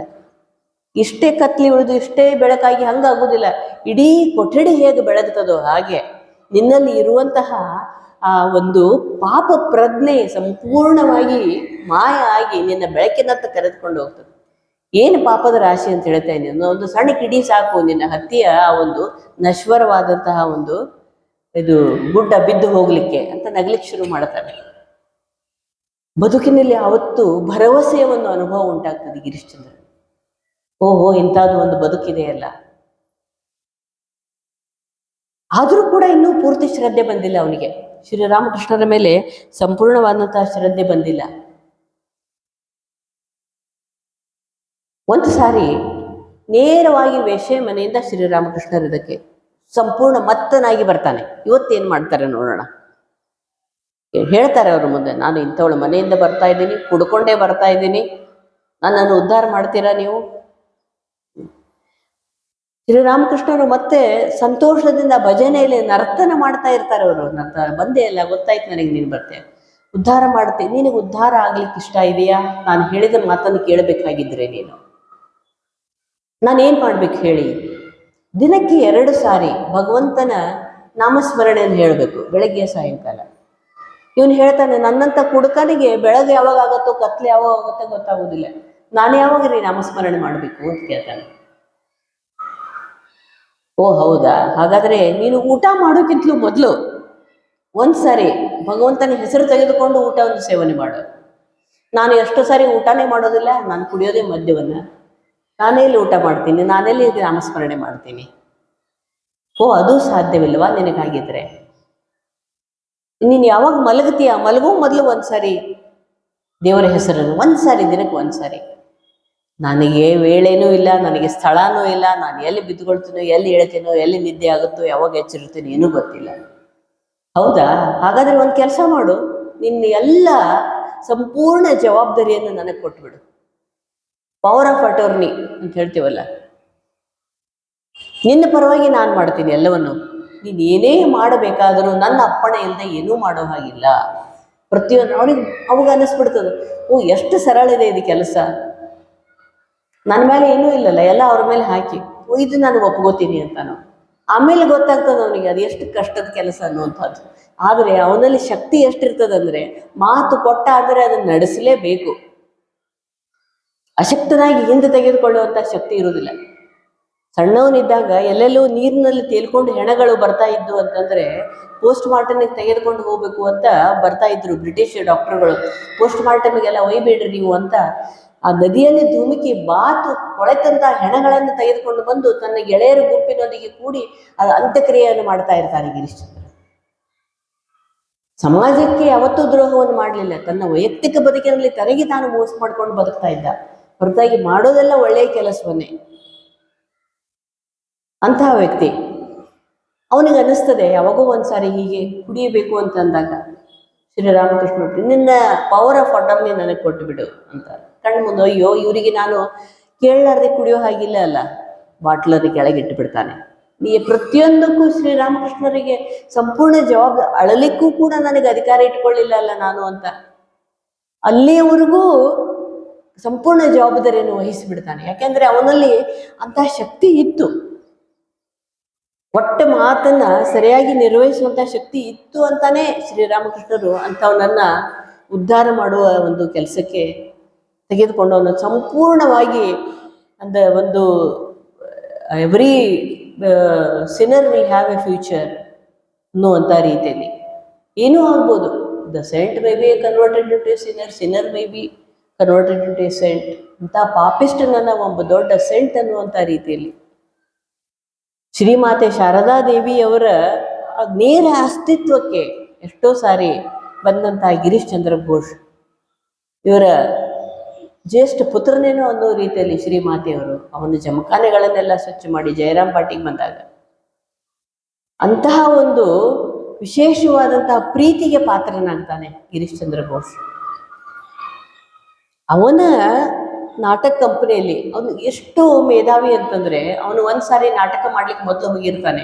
ಇಷ್ಟೇ ಕತ್ಲಿ ಉಳಿದು ಇಷ್ಟೇ ಬೆಳಕಾಗಿ ಹಂಗಾಗುವುದಿಲ್ಲ. ಇಡೀ ಕೊಠಡಿ ಹೇಗೆ ಬೆಳಗ್ತದೋ ಹಾಗೆ ನಿನ್ನಲ್ಲಿ ಇರುವಂತಹ ಆ ಒಂದು ಪಾಪ ಪ್ರಜ್ಞೆ ಸಂಪೂರ್ಣವಾಗಿ ಮಾಯ ಆಗಿ ನಿನ್ನ ಬೆಳಕಿನತ್ತ ಕರೆದುಕೊಂಡು ಹೋಗ್ತದೆ. ಏನು ಪಾಪದ ರಾಶಿ ಅಂತ ಹೇಳ್ತಾ ಇದ್ದೀನಿ, ಒಂದು ಸಣ್ಣ ಕಿಡಿ ಸಾಕು ನಿನ್ನ ಹತ್ತಿಯ ಆ ಒಂದು ನಶ್ವರವಾದಂತಹ ಒಂದು ಇದು ಗುಡ್ಡ ಬಿದ್ದು ಹೋಗ್ಲಿಕ್ಕೆ ಅಂತ ನಗ್ಲಿಕ್ಕೆ ಶುರು ಮಾಡ್ತಾರೆ. ಬದುಕಿನಲ್ಲಿ ಅವತ್ತು ಭರವಸೆಯ ಒಂದು ಅನುಭವ ಉಂಟಾಗ್ತದೆ ಗಿರೀಶ್ಚಂದ್ರ. ಓಹೋ, ಇಂಥದ್ದು ಒಂದು ಬದುಕಿದೆಯಲ್ಲ. ಆದರೂ ಕೂಡ ಇನ್ನೂ ಪೂರ್ತಿ ಶ್ರದ್ಧೆ ಬಂದಿಲ್ಲ ಅವನಿಗೆ, ಶ್ರೀರಾಮಕೃಷ್ಣರ ಮೇಲೆ ಸಂಪೂರ್ಣವಾದಂತಹ ಶ್ರದ್ಧೆ ಬಂದಿಲ್ಲ. ಒಂದು ಸಾರಿ ನೇರವಾಗಿ ವೇಶ್ಯೆ ಮನೆಯಿಂದ ಶ್ರೀರಾಮಕೃಷ್ಣರ ಇದಕ್ಕೆ ಸಂಪೂರ್ಣ ಮತ್ತನಾಗಿ ಬರ್ತಾನೆ. ಇವತ್ತೇನು ಮಾಡ್ತಾರೆ ನೋಡೋಣ. ಹೇಳ್ತಾರೆ ಅವ್ರ ಮುಂದೆ, ನಾನು ಇಂಥವಳ ಮನೆಯಿಂದ ಬರ್ತಾ ಇದ್ದೀನಿ, ಕುಡ್ಕೊಂಡೇ ಬರ್ತಾ ಇದ್ದೀನಿ, ನನ್ನನ್ನು ಉದ್ಧಾರ ಮಾಡ್ತೀರಾ ನೀವು? ಶ್ರೀರಾಮಕೃಷ್ಣರು ಮತ್ತೆ ಸಂತೋಷದಿಂದ ಭಜನೆಯಲ್ಲಿ ನರ್ತನ ಮಾಡ್ತಾ ಇರ್ತಾರೆ. ಅವರು ಬಂದೇ ಇಲ್ಲ, ಗೊತ್ತಾಯ್ತು ನನಗೆ ನೀನು ಬರ್ತೆ, ಉದ್ಧಾರ ಮಾಡ್ತೀನಿ, ನಿನಗೆ ಉದ್ಧಾರ ಆಗ್ಲಿಕ್ಕೆ ಇಷ್ಟ ಇದೆಯಾ? ನಾನು ಹೇಳಿದ ಮಾತನ್ನು ಕೇಳಬೇಕಾಗಿದ್ರೆ ನೀನು, ನಾನೇನು ಮಾಡ್ಬೇಕು ಹೇಳಿ? ದಿನಕ್ಕೆ 2 ಸಾರಿ ಭಗವಂತನ ನಾಮಸ್ಮರಣೆಯನ್ನು ಹೇಳಬೇಕು, ಬೆಳಗ್ಗೆ ಸಾಯಂಕಾಲ. ಇವನು ಹೇಳ್ತಾನೆ, ನನ್ನಂಥ ಕುಡುಕನಿಗೆ ಬೆಳಗ್ಗೆ ಯಾವಾಗ ಆಗುತ್ತೋ ಕತ್ಲೆ ಯಾವಾಗ ಆಗುತ್ತೋ ಗೊತ್ತಾಗೋದಿಲ್ಲ, ನಾನು ಯಾವಾಗ ರೀ ನಾಮಸ್ಮರಣೆ ಮಾಡಬೇಕು ಅಂತ ಕೇಳ್ತಾನೆ. ಓ ಹೌದಾ, ಹಾಗಾದರೆ ನೀನು ಊಟ ಮಾಡೋಕ್ಕಿಂತಲೂ ಮೊದಲು ಒಂದ್ಸಾರಿ ಭಗವಂತನ ಹೆಸರು ತೆಗೆದುಕೊಂಡು ಊಟವನ್ನು ಸೇವನೆ ಮಾಡು. ನಾನು ಎಷ್ಟು ಸಾರಿ ಊಟನೇ ಮಾಡೋದಿಲ್ಲ, ನಾನು ಕುಡಿಯೋದೇ ಮದ್ಯವನ್ನು, ನಾನೆಲ್ಲಿ ಊಟ ಮಾಡ್ತೀನಿ, ನಾನೆಲ್ಲಿ ನಾಮಸ್ಮರಣೆ ಮಾಡ್ತೀನಿ? ಓ ಅದು ಸಾಧ್ಯವಿಲ್ವಾ ನಿನಗಾಗಿದ್ರೆ? ನೀನು ಯಾವಾಗ ಮಲಗ್ತೀಯ, ಮಲಗೋ ಮೊದಲು ಒಂದ್ಸಾರಿ ದೇವರ ಹೆಸರನ್ನು, ಒಂದ್ಸಾರಿ, ದಿನಕ್ಕೆ ಒಂದ್ಸಾರಿ. ನನಗೆ ವೇಳೆನೂ ಇಲ್ಲ, ನನಗೆ ಸ್ಥಳನೂ ಇಲ್ಲ, ನಾನು ಎಲ್ಲಿ ಬಿದ್ದುಕೊಳ್ತೀನೋ, ಎಲ್ಲಿ ಹೇಳ್ತೀನೋ, ಎಲ್ಲಿ ನಿದ್ದೆ ಆಗುತ್ತೋ, ಯಾವಾಗ ಎಚ್ಚರಿರ್ತೀನೋ ಏನೂ ಗೊತ್ತಿಲ್ಲ. ಹೌದಾ, ಹಾಗಾದರೆ ಒಂದು ಕೆಲಸ ಮಾಡು, ನಿನ್ನ ಎಲ್ಲ ಸಂಪೂರ್ಣ ಜವಾಬ್ದಾರಿಯನ್ನು ನನಗೆ ಕೊಟ್ಬಿಡು. ಪವರ್ ಆಫ್ ಅಟರ್ನಿ ಅಂತ ಹೇಳ್ತೀವಲ್ಲ, ನಿನ್ನ ಪರವಾಗಿ ನಾನು ಮಾಡ್ತೀನಿ ಎಲ್ಲವನ್ನು, ನೀನು ಏನೇ ಮಾಡಬೇಕಾದರೂ ನನ್ನ ಅಪ್ಪಣೆ ಇಲ್ಲದೆ ಏನೂ ಮಾಡೋ ಹಾಗಿಲ್ಲ. ಪ್ರತಿಯೊಂದು ಅವಾಗ ಅನ್ನಿಸ್ಬಿಡ್ತದೆ, ಓ ಎಷ್ಟು ಸರಳ ಇದೆ ಇದು ಕೆಲಸ, ನನ್ನ ಮೇಲೆ ಏನೂ ಇಲ್ಲಲ್ಲ, ಎಲ್ಲ ಅವ್ರ ಮೇಲೆ ಹಾಕಿ ಇದು ನಾನು ಒಪ್ಕೋತೀನಿ ಅಂತಾನು. ಆಮೇಲೆ ಗೊತ್ತಾಗ್ತದೆ ಅವನಿಗೆ ಅದು ಎಷ್ಟು ಕಷ್ಟದ ಕೆಲಸ ಅನ್ನುವಂಥದ್ದು. ಆದರೆ ಅವನಲ್ಲಿ ಶಕ್ತಿ ಎಷ್ಟಿರ್ತದಂದ್ರೆ, ಮಾತು ಕೊಟ್ಟ ಆದರೆ ಅದನ್ನು ನಡೆಸಲೇಬೇಕು. ಅಶಕ್ತನಾಗಿ ಹಿಂದೆ ತೆಗೆದುಕೊಳ್ಳುವಂಥ ಶಕ್ತಿ ಇರುವುದಿಲ್ಲ. ಸಣ್ಣವನಿದ್ದಾಗ ಎಲ್ಲೆಲ್ಲೂ ನೀರಿನಲ್ಲಿ ತೇಲ್ಕೊಂಡು ಹೆಣಗಳು ಬರ್ತಾ ಇದ್ದು ಅಂತಂದರೆ ಪೋಸ್ಟ್ ಮಾರ್ಟಮ್ಗೆ ತೆಗೆದುಕೊಂಡು ಹೋಗಬೇಕು ಅಂತ ಬರ್ತಾ ಇದ್ರು ಬ್ರಿಟಿಷ್ ಡಾಕ್ಟರ್ಗಳು. ಪೋಸ್ಟ್ ಮಾರ್ಟಮ್ಗೆಲ್ಲ ಒಯ್ಬೇಡ್ರಿ ನೀವು ಅಂತ ಆ ನದಿಯಲ್ಲಿ ಧುಮುಕಿ ಬಾತು ಕೊಳೆತಂತ ಹೆಣಗಳನ್ನು ತೆಗೆದುಕೊಂಡು ಬಂದು ತನ್ನ ಗೆಳೆಯರ ಗುಂಪಿನೊಂದಿಗೆ ಕೂಡಿ ಅದು ಅಂತ್ಯಕ್ರಿಯೆಯನ್ನು ಮಾಡ್ತಾ ಇರ್ತಾನೆ ಗಿರೀಶ್ಚಂದ್ರ. ಸಮಾಜಕ್ಕೆ ಯಾವತ್ತೂ ದ್ರೋಹವನ್ನು ಮಾಡಲಿಲ್ಲ, ತನ್ನ ವೈಯಕ್ತಿಕ ಬದುಕಿನಲ್ಲಿ ತನಗೆ ತಾನು ಮೋಸ ಮಾಡ್ಕೊಂಡು ಬದುಕ್ತಾ ಇದ್ದ, ಹೊರತಾಗಿ ಮಾಡೋದೆಲ್ಲ ಒಳ್ಳೆಯ ಕೆಲಸವನ್ನೇ. ಅಂತಹ ವ್ಯಕ್ತಿ ಅವನಿಗೆ ಅನ್ನಿಸ್ತದೆ ಯಾವಾಗೋ ಒಂದ್ಸಾರಿ ಹೀಗೆ ಕುಡಿಯಬೇಕು ಅಂತ ಅಂದಾಗ ಶ್ರೀರಾಮಕೃಷ್ಣ ನಿನ್ನ ಪವರ್ ಆಫ್ ಅಟರ್ನಿ ನನಗೆ ಕೊಟ್ಟು ಬಿಡು ಅಂತ ಕಣ್ಣು ಮುಂದೆ. ಅಯ್ಯೋ ಇವರಿಗೆ ನಾನು ಕೇಳಲಾರ್ದೆ ಕುಡಿಯೋ ಹಾಗಿಲ್ಲ ಅಲ್ಲ, ಬಾಟ್ಲನ್ನು ಕೆಳಗಿಟ್ಟು ಬಿಡ್ತಾನೆ. ನೀ ಪ್ರತಿಯೊಂದಕ್ಕೂ ಶ್ರೀರಾಮಕೃಷ್ಣರಿಗೆ ಸಂಪೂರ್ಣ ಜವಾಬ್ದಾರಿ, ಅಳಲಿಕ್ಕೂ ಕೂಡ ನನಗೆ ಅಧಿಕಾರ ಇಟ್ಕೊಳ್ಳಿಲ್ಲ ಅಲ್ಲ ನಾನು ಅಂತ ಅಲ್ಲಿಯವರೆಗೂ ಸಂಪೂರ್ಣ ಜವಾಬ್ದಾರಿಯನ್ನು ವಹಿಸಿಬಿಡ್ತಾನೆ. ಯಾಕೆಂದ್ರೆ ಅವನಲ್ಲಿ ಅಂತಹ ಶಕ್ತಿ ಇತ್ತು, ಒಟ್ಟ ಮಾತನ್ನ ಸರಿಯಾಗಿ ನಿರ್ವಹಿಸುವಂತ ಶಕ್ತಿ ಇತ್ತು ಅಂತಾನೆ ಶ್ರೀರಾಮಕೃಷ್ಣರು ಅಂಥವನನ್ನ ಉದ್ಧಾರ ಮಾಡುವ ಒಂದು ಕೆಲಸಕ್ಕೆ ತೆಗೆದುಕೊಂಡು ಅವನು ಸಂಪೂರ್ಣವಾಗಿ ಒಂದು every sinner will have a future ಅನ್ನುವಂಥ ರೀತಿಯಲ್ಲಿ ಏನೂ ಆಗ್ಬೋದು. The saint may be converted to a sinner, sinner may be converted to a saint ಅಂತ ಪಾಪಿಸ್ಟನನ್ನ ಒಬ್ಬ ದೊಡ್ಡ ಸೆಂಟ್ ಅನ್ನುವಂಥ ರೀತಿಯಲ್ಲಿ ಶ್ರೀಮಾತೆ ಶಾರದಾ ದೇವಿಯವರ ನೇರ ಅಸ್ತಿತ್ವಕ್ಕೆ ಎಷ್ಟೋ ಸಾರಿ ಬಂದಂತಹ ಗಿರೀಶ್ ಚಂದ್ರ ಘೋಷ್ ಇವರ ಜ್ಯೇಷ್ಠ ಪುತ್ರನೇನೋ ಅನ್ನೋ ರೀತಿಯಲ್ಲಿ ಶ್ರೀಮಾತೆಯವರು ಅವನ ಜಮಖಾನೆಗಳನ್ನೆಲ್ಲ ಸ್ವಚ್ಛ ಮಾಡಿ ಜಯರಾಮ್ ಪಾಟಿಗೆ ಬಂದಾಗ ಅಂತಹ ಒಂದು ವಿಶೇಷವಾದಂತಹ ಪ್ರೀತಿಗೆ ಪಾತ್ರನಾಗ್ತಾನೆ ಗಿರೀಶ್ ಚಂದ್ರ ಘೋಷ್. ಅವನ ನಾಟಕ ಕಂಪನಿಯಲ್ಲಿ ಅವನು ಎಷ್ಟು ಮೇಧಾವಿ ಅಂತಂದ್ರೆ ಅವನು ಒಂದ್ಸಾರಿ ನಾಟಕ ಮಾಡ್ಲಿಕ್ಕೆ ಮೊದಲು ಹೋಗಿರ್ತಾನೆ.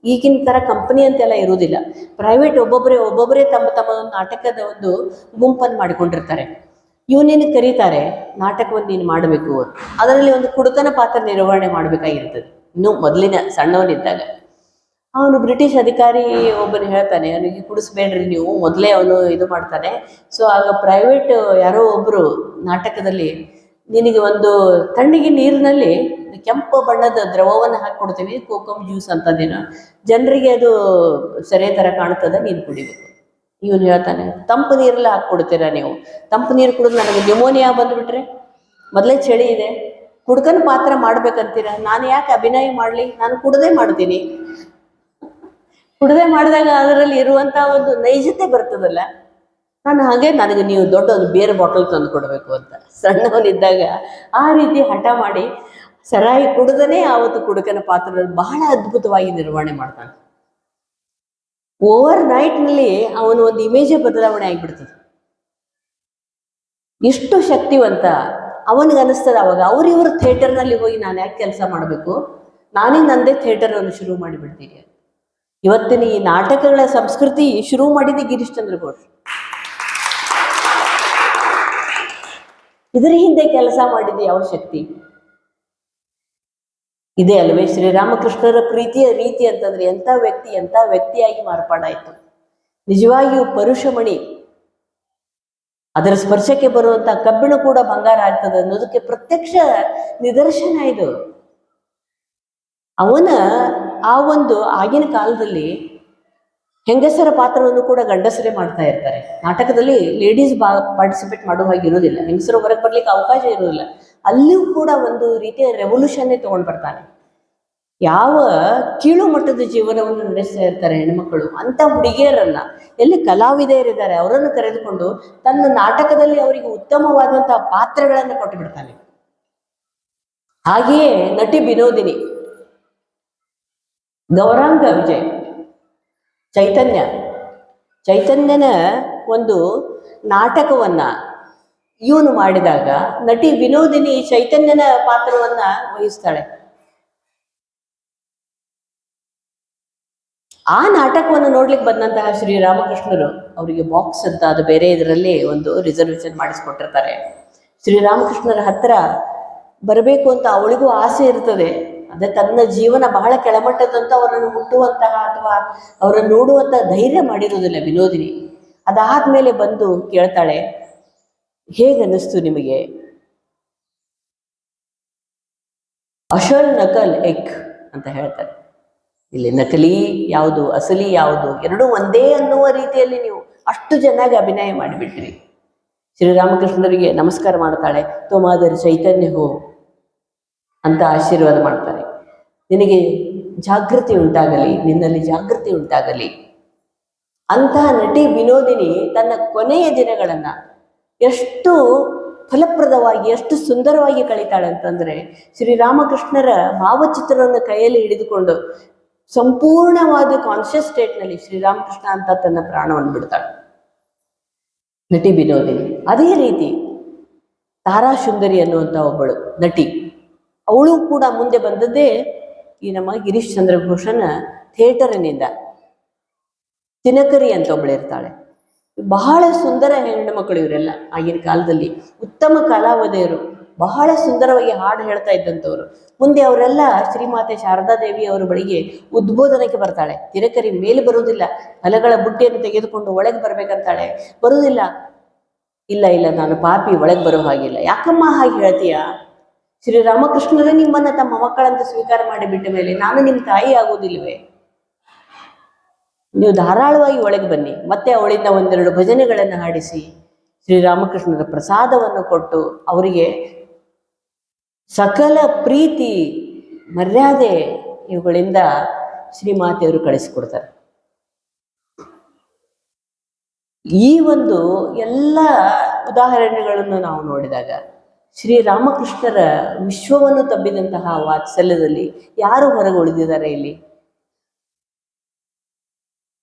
ಈಗಿನ ತರ ಕಂಪನಿ ಅಂತೆಲ್ಲ ಇರುವುದಿಲ್ಲ, ಪ್ರೈವೇಟ್ ಒಬ್ಬೊಬ್ಬರೇ ತಮ್ಮ ತಮ್ಮ ನಾಟಕದ ಒಂದು ಗುಂಪನ್ನು ಮಾಡಿಕೊಂಡಿರ್ತಾರೆ. ಇವನೇನು ಕರೀತಾರೆ, ನಾಟಕವನ್ನು ನೀನು ಮಾಡಬೇಕು, ಅದರಲ್ಲಿ ಒಂದು ಕುಡುಕನ ಪಾತ್ರ ನಿರ್ವಹಣೆ ಮಾಡಬೇಕಾಗಿರ್ತದೆ. ಇನ್ನು ಮೊದಲಿನ ಸಣ್ಣವನಿದ್ದಾಗ ಅವನು ಬ್ರಿಟಿಷ್ ಅಧಿಕಾರಿ ಒಬ್ಬನು ಹೇಳ್ತಾನೆ, ಅವನಿಗೆ ಕುಡಿಸ್ಬೇಡ್ರಿ ನೀವು, ಮೊದಲೇ ಅವನು ಇದು ಮಾಡ್ತಾನೆ. ಸೊ ಆಗ ಪ್ರೈವೇಟ್ ಯಾರೋ ಒಬ್ಬರು ನಾಟಕದಲ್ಲಿ ನಿನಗೆ ಒಂದು ತಣ್ಣಗೆ ನೀರಿನಲ್ಲಿ ಕೆಂಪು ಬಣ್ಣದ ದ್ರವವನ್ನು ಹಾಕಿಕೊಡ್ತೀವಿ, ಕೋಕಮ್ ಜ್ಯೂಸ್ ಅಂತದೇನು, ಜನರಿಗೆ ಅದು ಸರಿಯ ಥರ ಕಾಣ್ತದೆ, ನೀನು ಕುಡಿಬೇಕು. ಇವನು ಹೇಳ್ತಾನೆ, ತಂಪು ನೀರೆಲ್ಲ ಹಾಕ್ಕೊಡ್ತೀರಾ ನೀವು, ತಂಪು ನೀರು ಕುಡಿದು ನನಗೆ ನ್ಯೂಮೋನಿಯಾ ಬಂದುಬಿಟ್ರೆ, ಮೊದಲೇ ಚಳಿ ಇದೆ, ಕುಡ್ಕನ ಪಾತ್ರ ಮಾಡ್ಬೇಕಂತೀರ, ನಾನು ಯಾಕೆ ಅಭಿನಯ ಮಾಡಲಿ, ನಾನು ಕುಡ್ದೇ ಮಾಡ್ತೀನಿ. ಕುಡ್ದೆ ಮಾಡಿದಾಗ ಅದರಲ್ಲಿ ಇರುವಂಥ ಒಂದು ನೈಜತೆ ಬರ್ತದಲ್ಲ, ನಾನು ಹಾಗೆ ನನಗೆ ನೀವು ದೊಡ್ಡ ಒಂದು ಬೇರೆ ಬಾಟಲ್ ತಂದು ಕೊಡಬೇಕು ಅಂತ ಸಣ್ಣವನಿದ್ದಾಗ ಆ ರೀತಿ ಹಠ ಮಾಡಿ ಸರಾಯಿ ಕುಡ್ದನೇ ಆವತ್ತು ಕುಡುಕನ ಪಾತ್ರದಲ್ಲಿ ಬಹಳ ಅದ್ಭುತವಾಗಿ ನಿರ್ವಹಣೆ ಮಾಡ್ತಾನೆ. ಓವರ್ ನೈಟ್ನಲ್ಲಿ ಅವನು ಒಂದು ಇಮೇಜೇ ಬದಲಾವಣೆ ಆಗಿಬಿಡ್ತದೆ. ಇಷ್ಟು ಶಕ್ತಿವಂತ ಅವನಿಗೆ ಅನಿಸ್ತದೆ. ಅವಾಗ ಅವರಿವರು ಥಿಯೇಟರ್ನಲ್ಲಿ ಹೋಗಿ ನಾನು ಯಾಕೆ ಕೆಲಸ ಮಾಡಬೇಕು, ನಾನೇ ನಂದೇ ಥಿಯೇಟರ್ ಅನ್ನು ಶುರು ಮಾಡಿಬಿಡ್ತೀನಿ. ಇವತ್ತಿನ ಈ ನಾಟಕಗಳ ಸಂಸ್ಕೃತಿ ಶುರು ಮಾಡಿದ್ದೆ ಗಿರೀಶ್ ಚಂದ್ರ ಘೋಷ್. ಇದರ ಹಿಂದೆ ಕೆಲಸ ಮಾಡಿದ್ದು ಯಾವ ಶಕ್ತಿ ಇದೆ ಅಲ್ವೇ? ಶ್ರೀರಾಮಕೃಷ್ಣರ ಪ್ರೀತಿಯ ರೀತಿ ಅಂತಂದ್ರೆ ಎಂಥ ವ್ಯಕ್ತಿಯಾಗಿ ಮಾರ್ಪಾಡಾಯಿತು. ನಿಜವಾಗಿಯೂ ಪರುಷಮಣಿ, ಅದರ ಸ್ಪರ್ಶಕ್ಕೆ ಬರುವಂತ ಕಬ್ಬಿಣ ಕೂಡ ಬಂಗಾರ ಆಗ್ತದೆ ಅನ್ನೋದಕ್ಕೆ ಪ್ರತ್ಯಕ್ಷ ನಿದರ್ಶನ ಇದು. ಅವನ ಆ ಒಂದು ಆಗಿನ ಕಾಲದಲ್ಲಿ ಹೆಂಗಸರ ಪಾತ್ರವನ್ನು ಕೂಡ ಗಂಡಸರೇ ಮಾಡ್ತಾ ಇರ್ತಾರೆ. ನಾಟಕದಲ್ಲಿ ಲೇಡೀಸ್ ಪಾರ್ಟಿಸಿಪೇಟ್ ಮಾಡೋ ಹಾಗೆ ಇರೋದಿಲ್ಲ, ಹೆಂಗಸರು ಹೊರಗೆ ಬರ್ಲಿಕ್ಕೆ ಅವಕಾಶ ಇರೋದಿಲ್ಲ. ಅಲ್ಲಿಯೂ ಕೂಡ ಒಂದು ರೀತಿಯ ರೆವಲ್ಯೂಷನ್ನೇ ತಗೊಂಡು ಬರ್ತಾನೆ. ಯಾವ ಕೀಳು ಮಟ್ಟದ ಜೀವನವನ್ನು ನಡೆಸ್ತಾ ಇರ್ತಾರೆ ಹೆಣ್ಮಕ್ಕಳು, ಅಂತ ಹುಡುಗಿಯರನ್ನ, ಎಲ್ಲಿ ಕಲಾವಿದರಿದ್ದಾರೆ ಅವರನ್ನು ಕರೆದುಕೊಂಡು ತನ್ನ ನಾಟಕದಲ್ಲಿ ಅವರಿಗೆ ಉತ್ತಮವಾದಂತಹ ಪಾತ್ರಗಳನ್ನು ಕೊಟ್ಟು ಬಿಡ್ತಾನೆ. ಹಾಗೆಯೇ ನಟಿ ವಿನೋದಿನಿ, ಗೌರಾಂಗ ವಿಜಯ್, ಚೈತನ್ಯನ ಒಂದು ನಾಟಕವನ್ನ ಇವನು ಮಾಡಿದಾಗ ನಟಿ ವಿನೋದಿನಿ ಚೈತನ್ಯನ ಪಾತ್ರವನ್ನ ವಹಿಸ್ತಾಳೆ. ಆ ನಾಟಕವನ್ನು ನೋಡ್ಲಿಕ್ಕೆ ಬಂದಂತಹ ಶ್ರೀರಾಮಕೃಷ್ಣರು ಅವರಿಗೆ ಬಾಕ್ಸ್ ಅಂತ ಅದು ಬೇರೆ ಇದರಲ್ಲಿ ಒಂದು ರಿಸರ್ವೇಷನ್ ಮಾಡಿಸ್ಕೊಟ್ಟಿರ್ತಾರೆ. ಶ್ರೀರಾಮಕೃಷ್ಣರ ಹತ್ರ ಬರಬೇಕು ಅಂತ ಅವಳಿಗೂ ಆಸೆ ಇರ್ತದೆ. ಅದೇ ತನ್ನ ಜೀವನ ಬಹಳ ಕೆಳಮಟ್ಟದಂತ ಅವರನ್ನು ಮುಟ್ಟುವಂತಹ ಅಥವಾ ಅವರನ್ನು ನೋಡುವಂತಹ ಧೈರ್ಯ ಮಾಡಿರುವುದಿಲ್ಲ ವಿನೋದಿನಿ. ಅದಾದ್ಮೇಲೆ ಬಂದು ಕೇಳ್ತಾಳೆ, ಹೇಗನ್ನಿಸ್ತು ನಿಮಗೆ? ಅಶಲ್ ನಕಲ್ ಎಕ್ ಅಂತ ಹೇಳ್ತಾರೆ. ಇಲ್ಲಿ ನಕಲಿ ಯಾವುದು ಅಸಲಿ ಯಾವುದು ಎರಡೂ ಒಂದೇ ಅನ್ನುವ ರೀತಿಯಲ್ಲಿ ನೀವು ಅಷ್ಟು ಚೆನ್ನಾಗಿ ಅಭಿನಯ ಮಾಡಿಬಿಟ್ರಿ. ಶ್ರೀರಾಮಕೃಷ್ಣರಿಗೆ ನಮಸ್ಕಾರ ಮಾಡ್ತಾಳೆ. ತೋಮಾದರಿ ಚೈತನ್ಯ ಹೋ ಅಂತ ಆಶೀರ್ವಾದ ಮಾಡ್ತಾರೆ. ನಿನಗೆ ಜಾಗೃತಿ ಉಂಟಾಗಲಿ, ನಿನ್ನಲ್ಲಿ ಜಾಗೃತಿ ಉಂಟಾಗಲಿ. ಅಂತಹ ನಟಿ ವಿನೋದಿನಿ ತನ್ನ ಕೊನೆಯ ದಿನಗಳನ್ನ ಎಷ್ಟು ಫಲಪ್ರದವಾಗಿ ಎಷ್ಟು ಸುಂದರವಾಗಿ ಕಳೀತಾಳೆ ಅಂತಂದ್ರೆ, ಶ್ರೀರಾಮಕೃಷ್ಣರ ಭಾವಚಿತ್ರವನ್ನು ಕೈಯಲ್ಲಿ ಹಿಡಿದುಕೊಂಡು ಸಂಪೂರ್ಣವಾದ ಕಾನ್ಷಿಯಸ್ ಸ್ಟೇಟ್ನಲ್ಲಿ ಶ್ರೀರಾಮಕೃಷ್ಣ ಅಂತ ತನ್ನ ಪ್ರಾಣವನ್ನು ಬಿಡ್ತಾಳೆ ನಟಿ ವಿನೋದಿನಿ. ಅದೇ ರೀತಿ ತಾರಾ ಸುಂದರಿ ಅನ್ನುವಂಥ ಒಬ್ಬಳು ನಟಿ, ಅವಳು ಕೂಡ ಮುಂದೆ ಬಂದದ್ದೇ ಈ ನಮ್ಮ ಗಿರೀಶ್ ಚಂದ್ರ ಘೋಷನ ಥಿಯೇಟರಿನಿಂದ. ತಿನಕರಿ ಅಂತ ಒಬ್ಬಳು ಇರ್ತಾಳೆ. ಬಹಳ ಸುಂದರ ಹೆಣ್ಣು ಮಕ್ಕಳು ಇವರೆಲ್ಲ. ಆಗಿನ ಕಾಲದಲ್ಲಿ ಉತ್ತಮ ಕಲಾವಧೆಯರು, ಬಹಳ ಸುಂದರವಾಗಿ ಹಾಡು ಹೇಳ್ತಾ ಇದ್ದಂಥವ್ರು. ಮುಂದೆ ಅವರೆಲ್ಲ ಶ್ರೀಮಾತೆ ಶಾರದಾದೇವಿ ಅವರ ಬಳಿಗೆ ಉದ್ಬೋಧನಕ್ಕೆ ಬರ್ತಾಳೆ. ತಿನಕರಿ ಮೇಲೆ ಬರುವುದಿಲ್ಲ, ಫಲಗಳ ಬುಟ್ಟಿಯನ್ನು ತೆಗೆದುಕೊಂಡು ಒಳಗೆ ಬರ್ಬೇಕಂತಾಳೆ. ಬರುವುದಿಲ್ಲ. ಇಲ್ಲ ಇಲ್ಲ, ನಾನು ಪಾಪಿ, ಒಳಗೆ ಬರೋ ಹಾಗಿಲ್ಲ. ಯಾಕಮ್ಮ ಹಾಗೆ ಹೇಳ್ತೀಯ? ಶ್ರೀರಾಮಕೃಷ್ಣರೇ ನಿಮ್ಮನ್ನ ತಮ್ಮ ಮಕ್ಕಳಂತ ಸ್ವೀಕಾರ ಮಾಡಿ ಬಿಟ್ಟ ಮೇಲೆ ನಾನು ನಿಮ್ಮ ತಾಯಿ ಆಗುವುದಿಲ್ವೇ? ನೀವು ಧಾರಾಳವಾಗಿ ಒಳಗೆ ಬನ್ನಿ. ಮತ್ತೆ ಅವಳಿಂದ ಒಂದೆರಡು ಭಜನೆಗಳನ್ನು ಹಾಡಿಸಿ ಶ್ರೀರಾಮಕೃಷ್ಣರ ಪ್ರಸಾದವನ್ನು ಕೊಟ್ಟು ಅವರಿಗೆ ಸಕಲ ಪ್ರೀತಿ ಮರ್ಯಾದೆ ಇವುಗಳಿಂದ ಶ್ರೀಮಾತೆಯವರು ಕಳಿಸಿಕೊಡ್ತಾರೆ. ಈ ಒಂದು ಎಲ್ಲ ಉದಾಹರಣೆಗಳನ್ನು ನಾವು ನೋಡಿದಾಗ ಶ್ರೀರಾಮಕೃಷ್ಣರ ವಿಶ್ವವನ್ನು ತಬ್ಬಿದಂತಹ ವಾತ್ಸಲ್ಯದಲ್ಲಿ ಯಾರು ಹೊರಗೆ ಉಳಿದಿದ್ದಾರೆ ಇಲ್ಲಿ?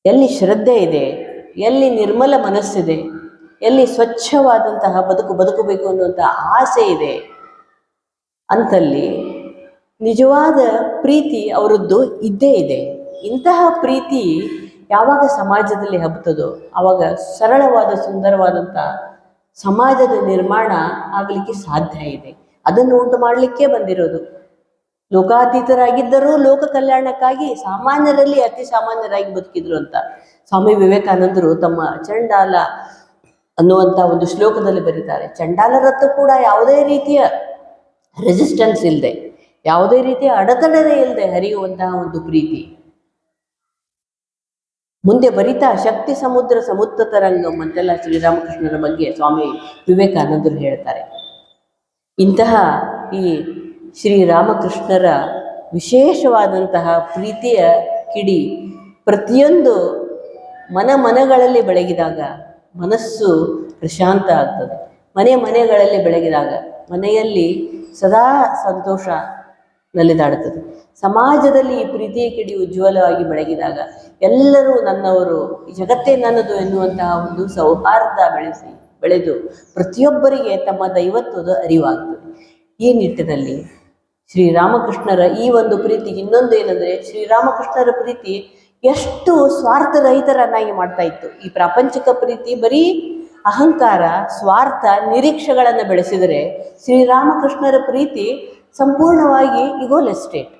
ಎಲ್ಲಿ ಶ್ರದ್ಧೆ ಇದೆ, ಎಲ್ಲಿ ನಿರ್ಮಲ ಮನಸ್ಸಿದೆ, ಎಲ್ಲಿ ಸ್ವಚ್ಛವಾದಂತಹ ಬದುಕಬೇಕು ಅನ್ನುವಂತಹ ಆಸೆ ಇದೆ, ಅಂತಲ್ಲಿ ನಿಜವಾದ ಪ್ರೀತಿ ಅವರದ್ದು ಇದ್ದೇ ಇದೆ. ಇಂತಹ ಪ್ರೀತಿ ಯಾವಾಗ ಸಮಾಜದಲ್ಲಿ ಹಬ್ಬುತ್ತದೋ ಆವಾಗ ಸರಳವಾದ ಸುಂದರವಾದಂಥ ಸಮಾಜದ ನಿರ್ಮಾಣ ಆಗಲಿಕ್ಕೆ ಸಾಧ್ಯ ಇದೆ. ಅದನ್ನು ಉಂಟು ಮಾಡಲಿಕ್ಕೆ ಬಂದಿರೋದು. ಲೋಕಾತೀತರಾಗಿದ್ದರೂ ಲೋಕ ಕಲ್ಯಾಣಕ್ಕಾಗಿ ಸಾಮಾನ್ಯರಲ್ಲಿ ಅತಿ ಸಾಮಾನ್ಯರಾಗಿ ಬದುಕಿದ್ರು ಅಂತ ಸ್ವಾಮಿ ವಿವೇಕಾನಂದರು ತಮ್ಮ ಚಂಡಾಲ ಅನ್ನುವಂಥ ಒಂದು ಶ್ಲೋಕದಲ್ಲಿ ಬರೀತಾರೆ. ಚಂಡಾಲರತ್ತು ಕೂಡ ಯಾವುದೇ ರೀತಿಯ ರೆಸಿಸ್ಟೆನ್ಸ್ ಇಲ್ಲದೆ, ಯಾವುದೇ ರೀತಿಯ ಅಡೆತಡೆ ಇಲ್ಲದೆ ಹರಿಯುವಂತಹ ಒಂದು ಪ್ರೀತಿ. ಮುಂದೆ ಬರಿತಾ ಶಕ್ತಿ ಸಮುದ್ರ ಸಮುದ್ರ ತರಂಗಂ ಅಂತೆಲ್ಲ ಶ್ರೀರಾಮಕೃಷ್ಣರ ಬಗ್ಗೆ ಸ್ವಾಮಿ ವಿವೇಕಾನಂದರು ಹೇಳ್ತಾರೆ. ಇಂತಹ ಈ ಶ್ರೀರಾಮಕೃಷ್ಣರ ವಿಶೇಷವಾದಂತಹ ಪ್ರೀತಿಯ ಕಿಡಿ ಪ್ರತಿಯೊಂದು ಮನಗಳಲ್ಲಿ ಬೆಳಗಿದಾಗ ಮನಸ್ಸು ಪ್ರಶಾಂತ ಆಗ್ತದೆ. ಮನೆಗಳಲ್ಲಿ ಬೆಳಗಿದಾಗ ಮನೆಯಲ್ಲಿ ಸದಾ ಸಂತೋಷ ನಲಿದಾಡುತ್ತದೆ. ಸಮಾಜದಲ್ಲಿ ಈ ಪ್ರೀತಿಯ ಕಿಡಿ ಉಜ್ವಲವಾಗಿ ಬೆಳಗಿದಾಗ ಎಲ್ಲರೂ ನನ್ನವರು, ಈ ಜಗತ್ತೇ ನನ್ನದು ಎನ್ನುವಂತಹ ಒಂದು ಸೌಹಾರ್ದ ಬೆಳೆದು ಪ್ರತಿಯೊಬ್ಬರಿಗೆ ತಮ್ಮ ದೈವತ್ವದ ಅರಿವಾಗ್ತದೆ. ಈ ನಿಟ್ಟಿನಲ್ಲಿ ಶ್ರೀರಾಮಕೃಷ್ಣರ ಈ ಒಂದು ಪ್ರೀತಿ ಇನ್ನೊಂದು ಏನಂದರೆ, ಶ್ರೀರಾಮಕೃಷ್ಣರ ಪ್ರೀತಿ ಎಷ್ಟು ಸ್ವಾರ್ಥರಹಿತರನ್ನಾಗಿ ಮಾಡ್ತಾ ಇತ್ತು. ಈ ಪ್ರಾಪಂಚಿಕ ಪ್ರೀತಿ ಬರೀ ಅಹಂಕಾರ, ಸ್ವಾರ್ಥ, ನಿರೀಕ್ಷೆಗಳನ್ನು ಬೆಳೆಸಿದರೆ ಶ್ರೀರಾಮಕೃಷ್ಣರ ಪ್ರೀತಿ ಸಂಪೂರ್ಣವಾಗಿ ಇಗೋಲೆಸ್ ಸ್ಟೇಟ್.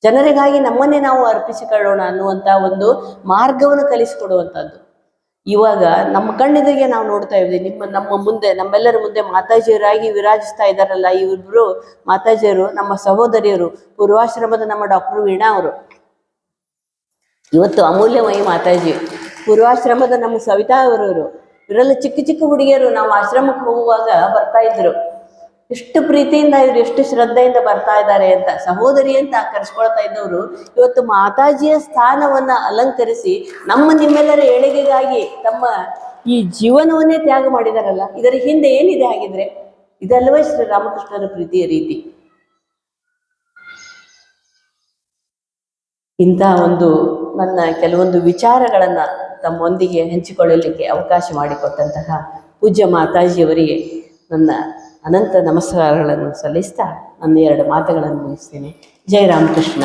ಜನರಿಗಾಗಿ ನಮ್ಮನ್ನೇ ನಾವು ಅರ್ಪಿಸಿಕೊಳ್ಳೋಣ ಅನ್ನುವಂಥ ಒಂದು ಮಾರ್ಗವನ್ನು ಕಲಿಸಿಕೊಡುವಂಥದ್ದು. ಇವಾಗ ನಮ್ಮ ಕಣ್ಣೆದುರಿಗೆ ನಾವು ನೋಡ್ತಾ ಇದ್ದೀವಿ. ನಮ್ಮ ಮುಂದೆ, ನಮ್ಮೆಲ್ಲರ ಮುಂದೆ ಮಾತಾಜಿಯರಾಗಿ ವಿರಾಜಿಸ್ತಾ ಇದ್ದಾರಲ್ಲ ಇವರಿಬ್ರು ಮಾತಾಜಿಯರು, ನಮ್ಮ ಸಹೋದರಿಯರು, ಪೂರ್ವಾಶ್ರಮದ ನಮ್ಮ ಡಾಕ್ಟರ್ ವೀಣಾ ಅವರು. ಇವತ್ತು ಅಮೂಲ್ಯಮಯಿ ಮಾತಾಜಿ, ಪೂರ್ವಾಶ್ರಮದ ನಮ್ಮ ಸವಿತಾ ಅವರವರು, ಇವರೆಲ್ಲ ಚಿಕ್ಕ ಚಿಕ್ಕ ಹುಡುಗಿಯರು. ನಾವು ಆಶ್ರಮಕ್ಕೆ ಹೋಗುವಾಗ ಬರ್ತಾ ಇದ್ರು. ಎಷ್ಟು ಪ್ರೀತಿಯಿಂದ ಇವರು, ಎಷ್ಟು ಶ್ರದ್ಧೆಯಿಂದ ಬರ್ತಾ ಇದ್ದಾರೆ ಅಂತ ಸಹೋದರಿ ಅಂತ ಕರೆಸ್ಕೊಳ್ತಾ ಇದ್ದವರು ಇವತ್ತು ಮಾತಾಜಿಯ ಸ್ಥಾನವನ್ನ ಅಲಂಕರಿಸಿ ನಿಮ್ಮೆಲ್ಲರ ಏಳಿಗೆಗಾಗಿ ತಮ್ಮ ಈ ಜೀವನವನ್ನೇ ತ್ಯಾಗ ಮಾಡಿದಾರಲ್ಲ. ಇದರ ಹಿಂದೆ ಏನಿದೆ ಹಾಗಿದ್ರೆ? ಇದಲ್ಲವೇ ಶ್ರೀರಾಮಕೃಷ್ಣರ ಪ್ರೀತಿಯ ರೀತಿ. ಇಂತಹ ಒಂದು ನನ್ನ ಕೆಲವೊಂದು ವಿಚಾರಗಳನ್ನ ತಮ್ಮೊಂದಿಗೆ ಹಂಚಿಕೊಳ್ಳಲಿಕ್ಕೆ ಅವಕಾಶ ಮಾಡಿಕೊಟ್ಟಂತಹ ಪೂಜ್ಯ ಮಾತಾಜಿಯವರಿಗೆ ನನ್ನ ಅನಂತ ನಮಸ್ಕಾರಗಳನ್ನು ಸಲ್ಲಿಸ್ತಾ ನನ್ನ ಎರಡು ಮಾತುಗಳನ್ನು ಮುಗಿಸ್ತೇನೆ. ಜೈ ರಾಮಕೃಷ್ಣ.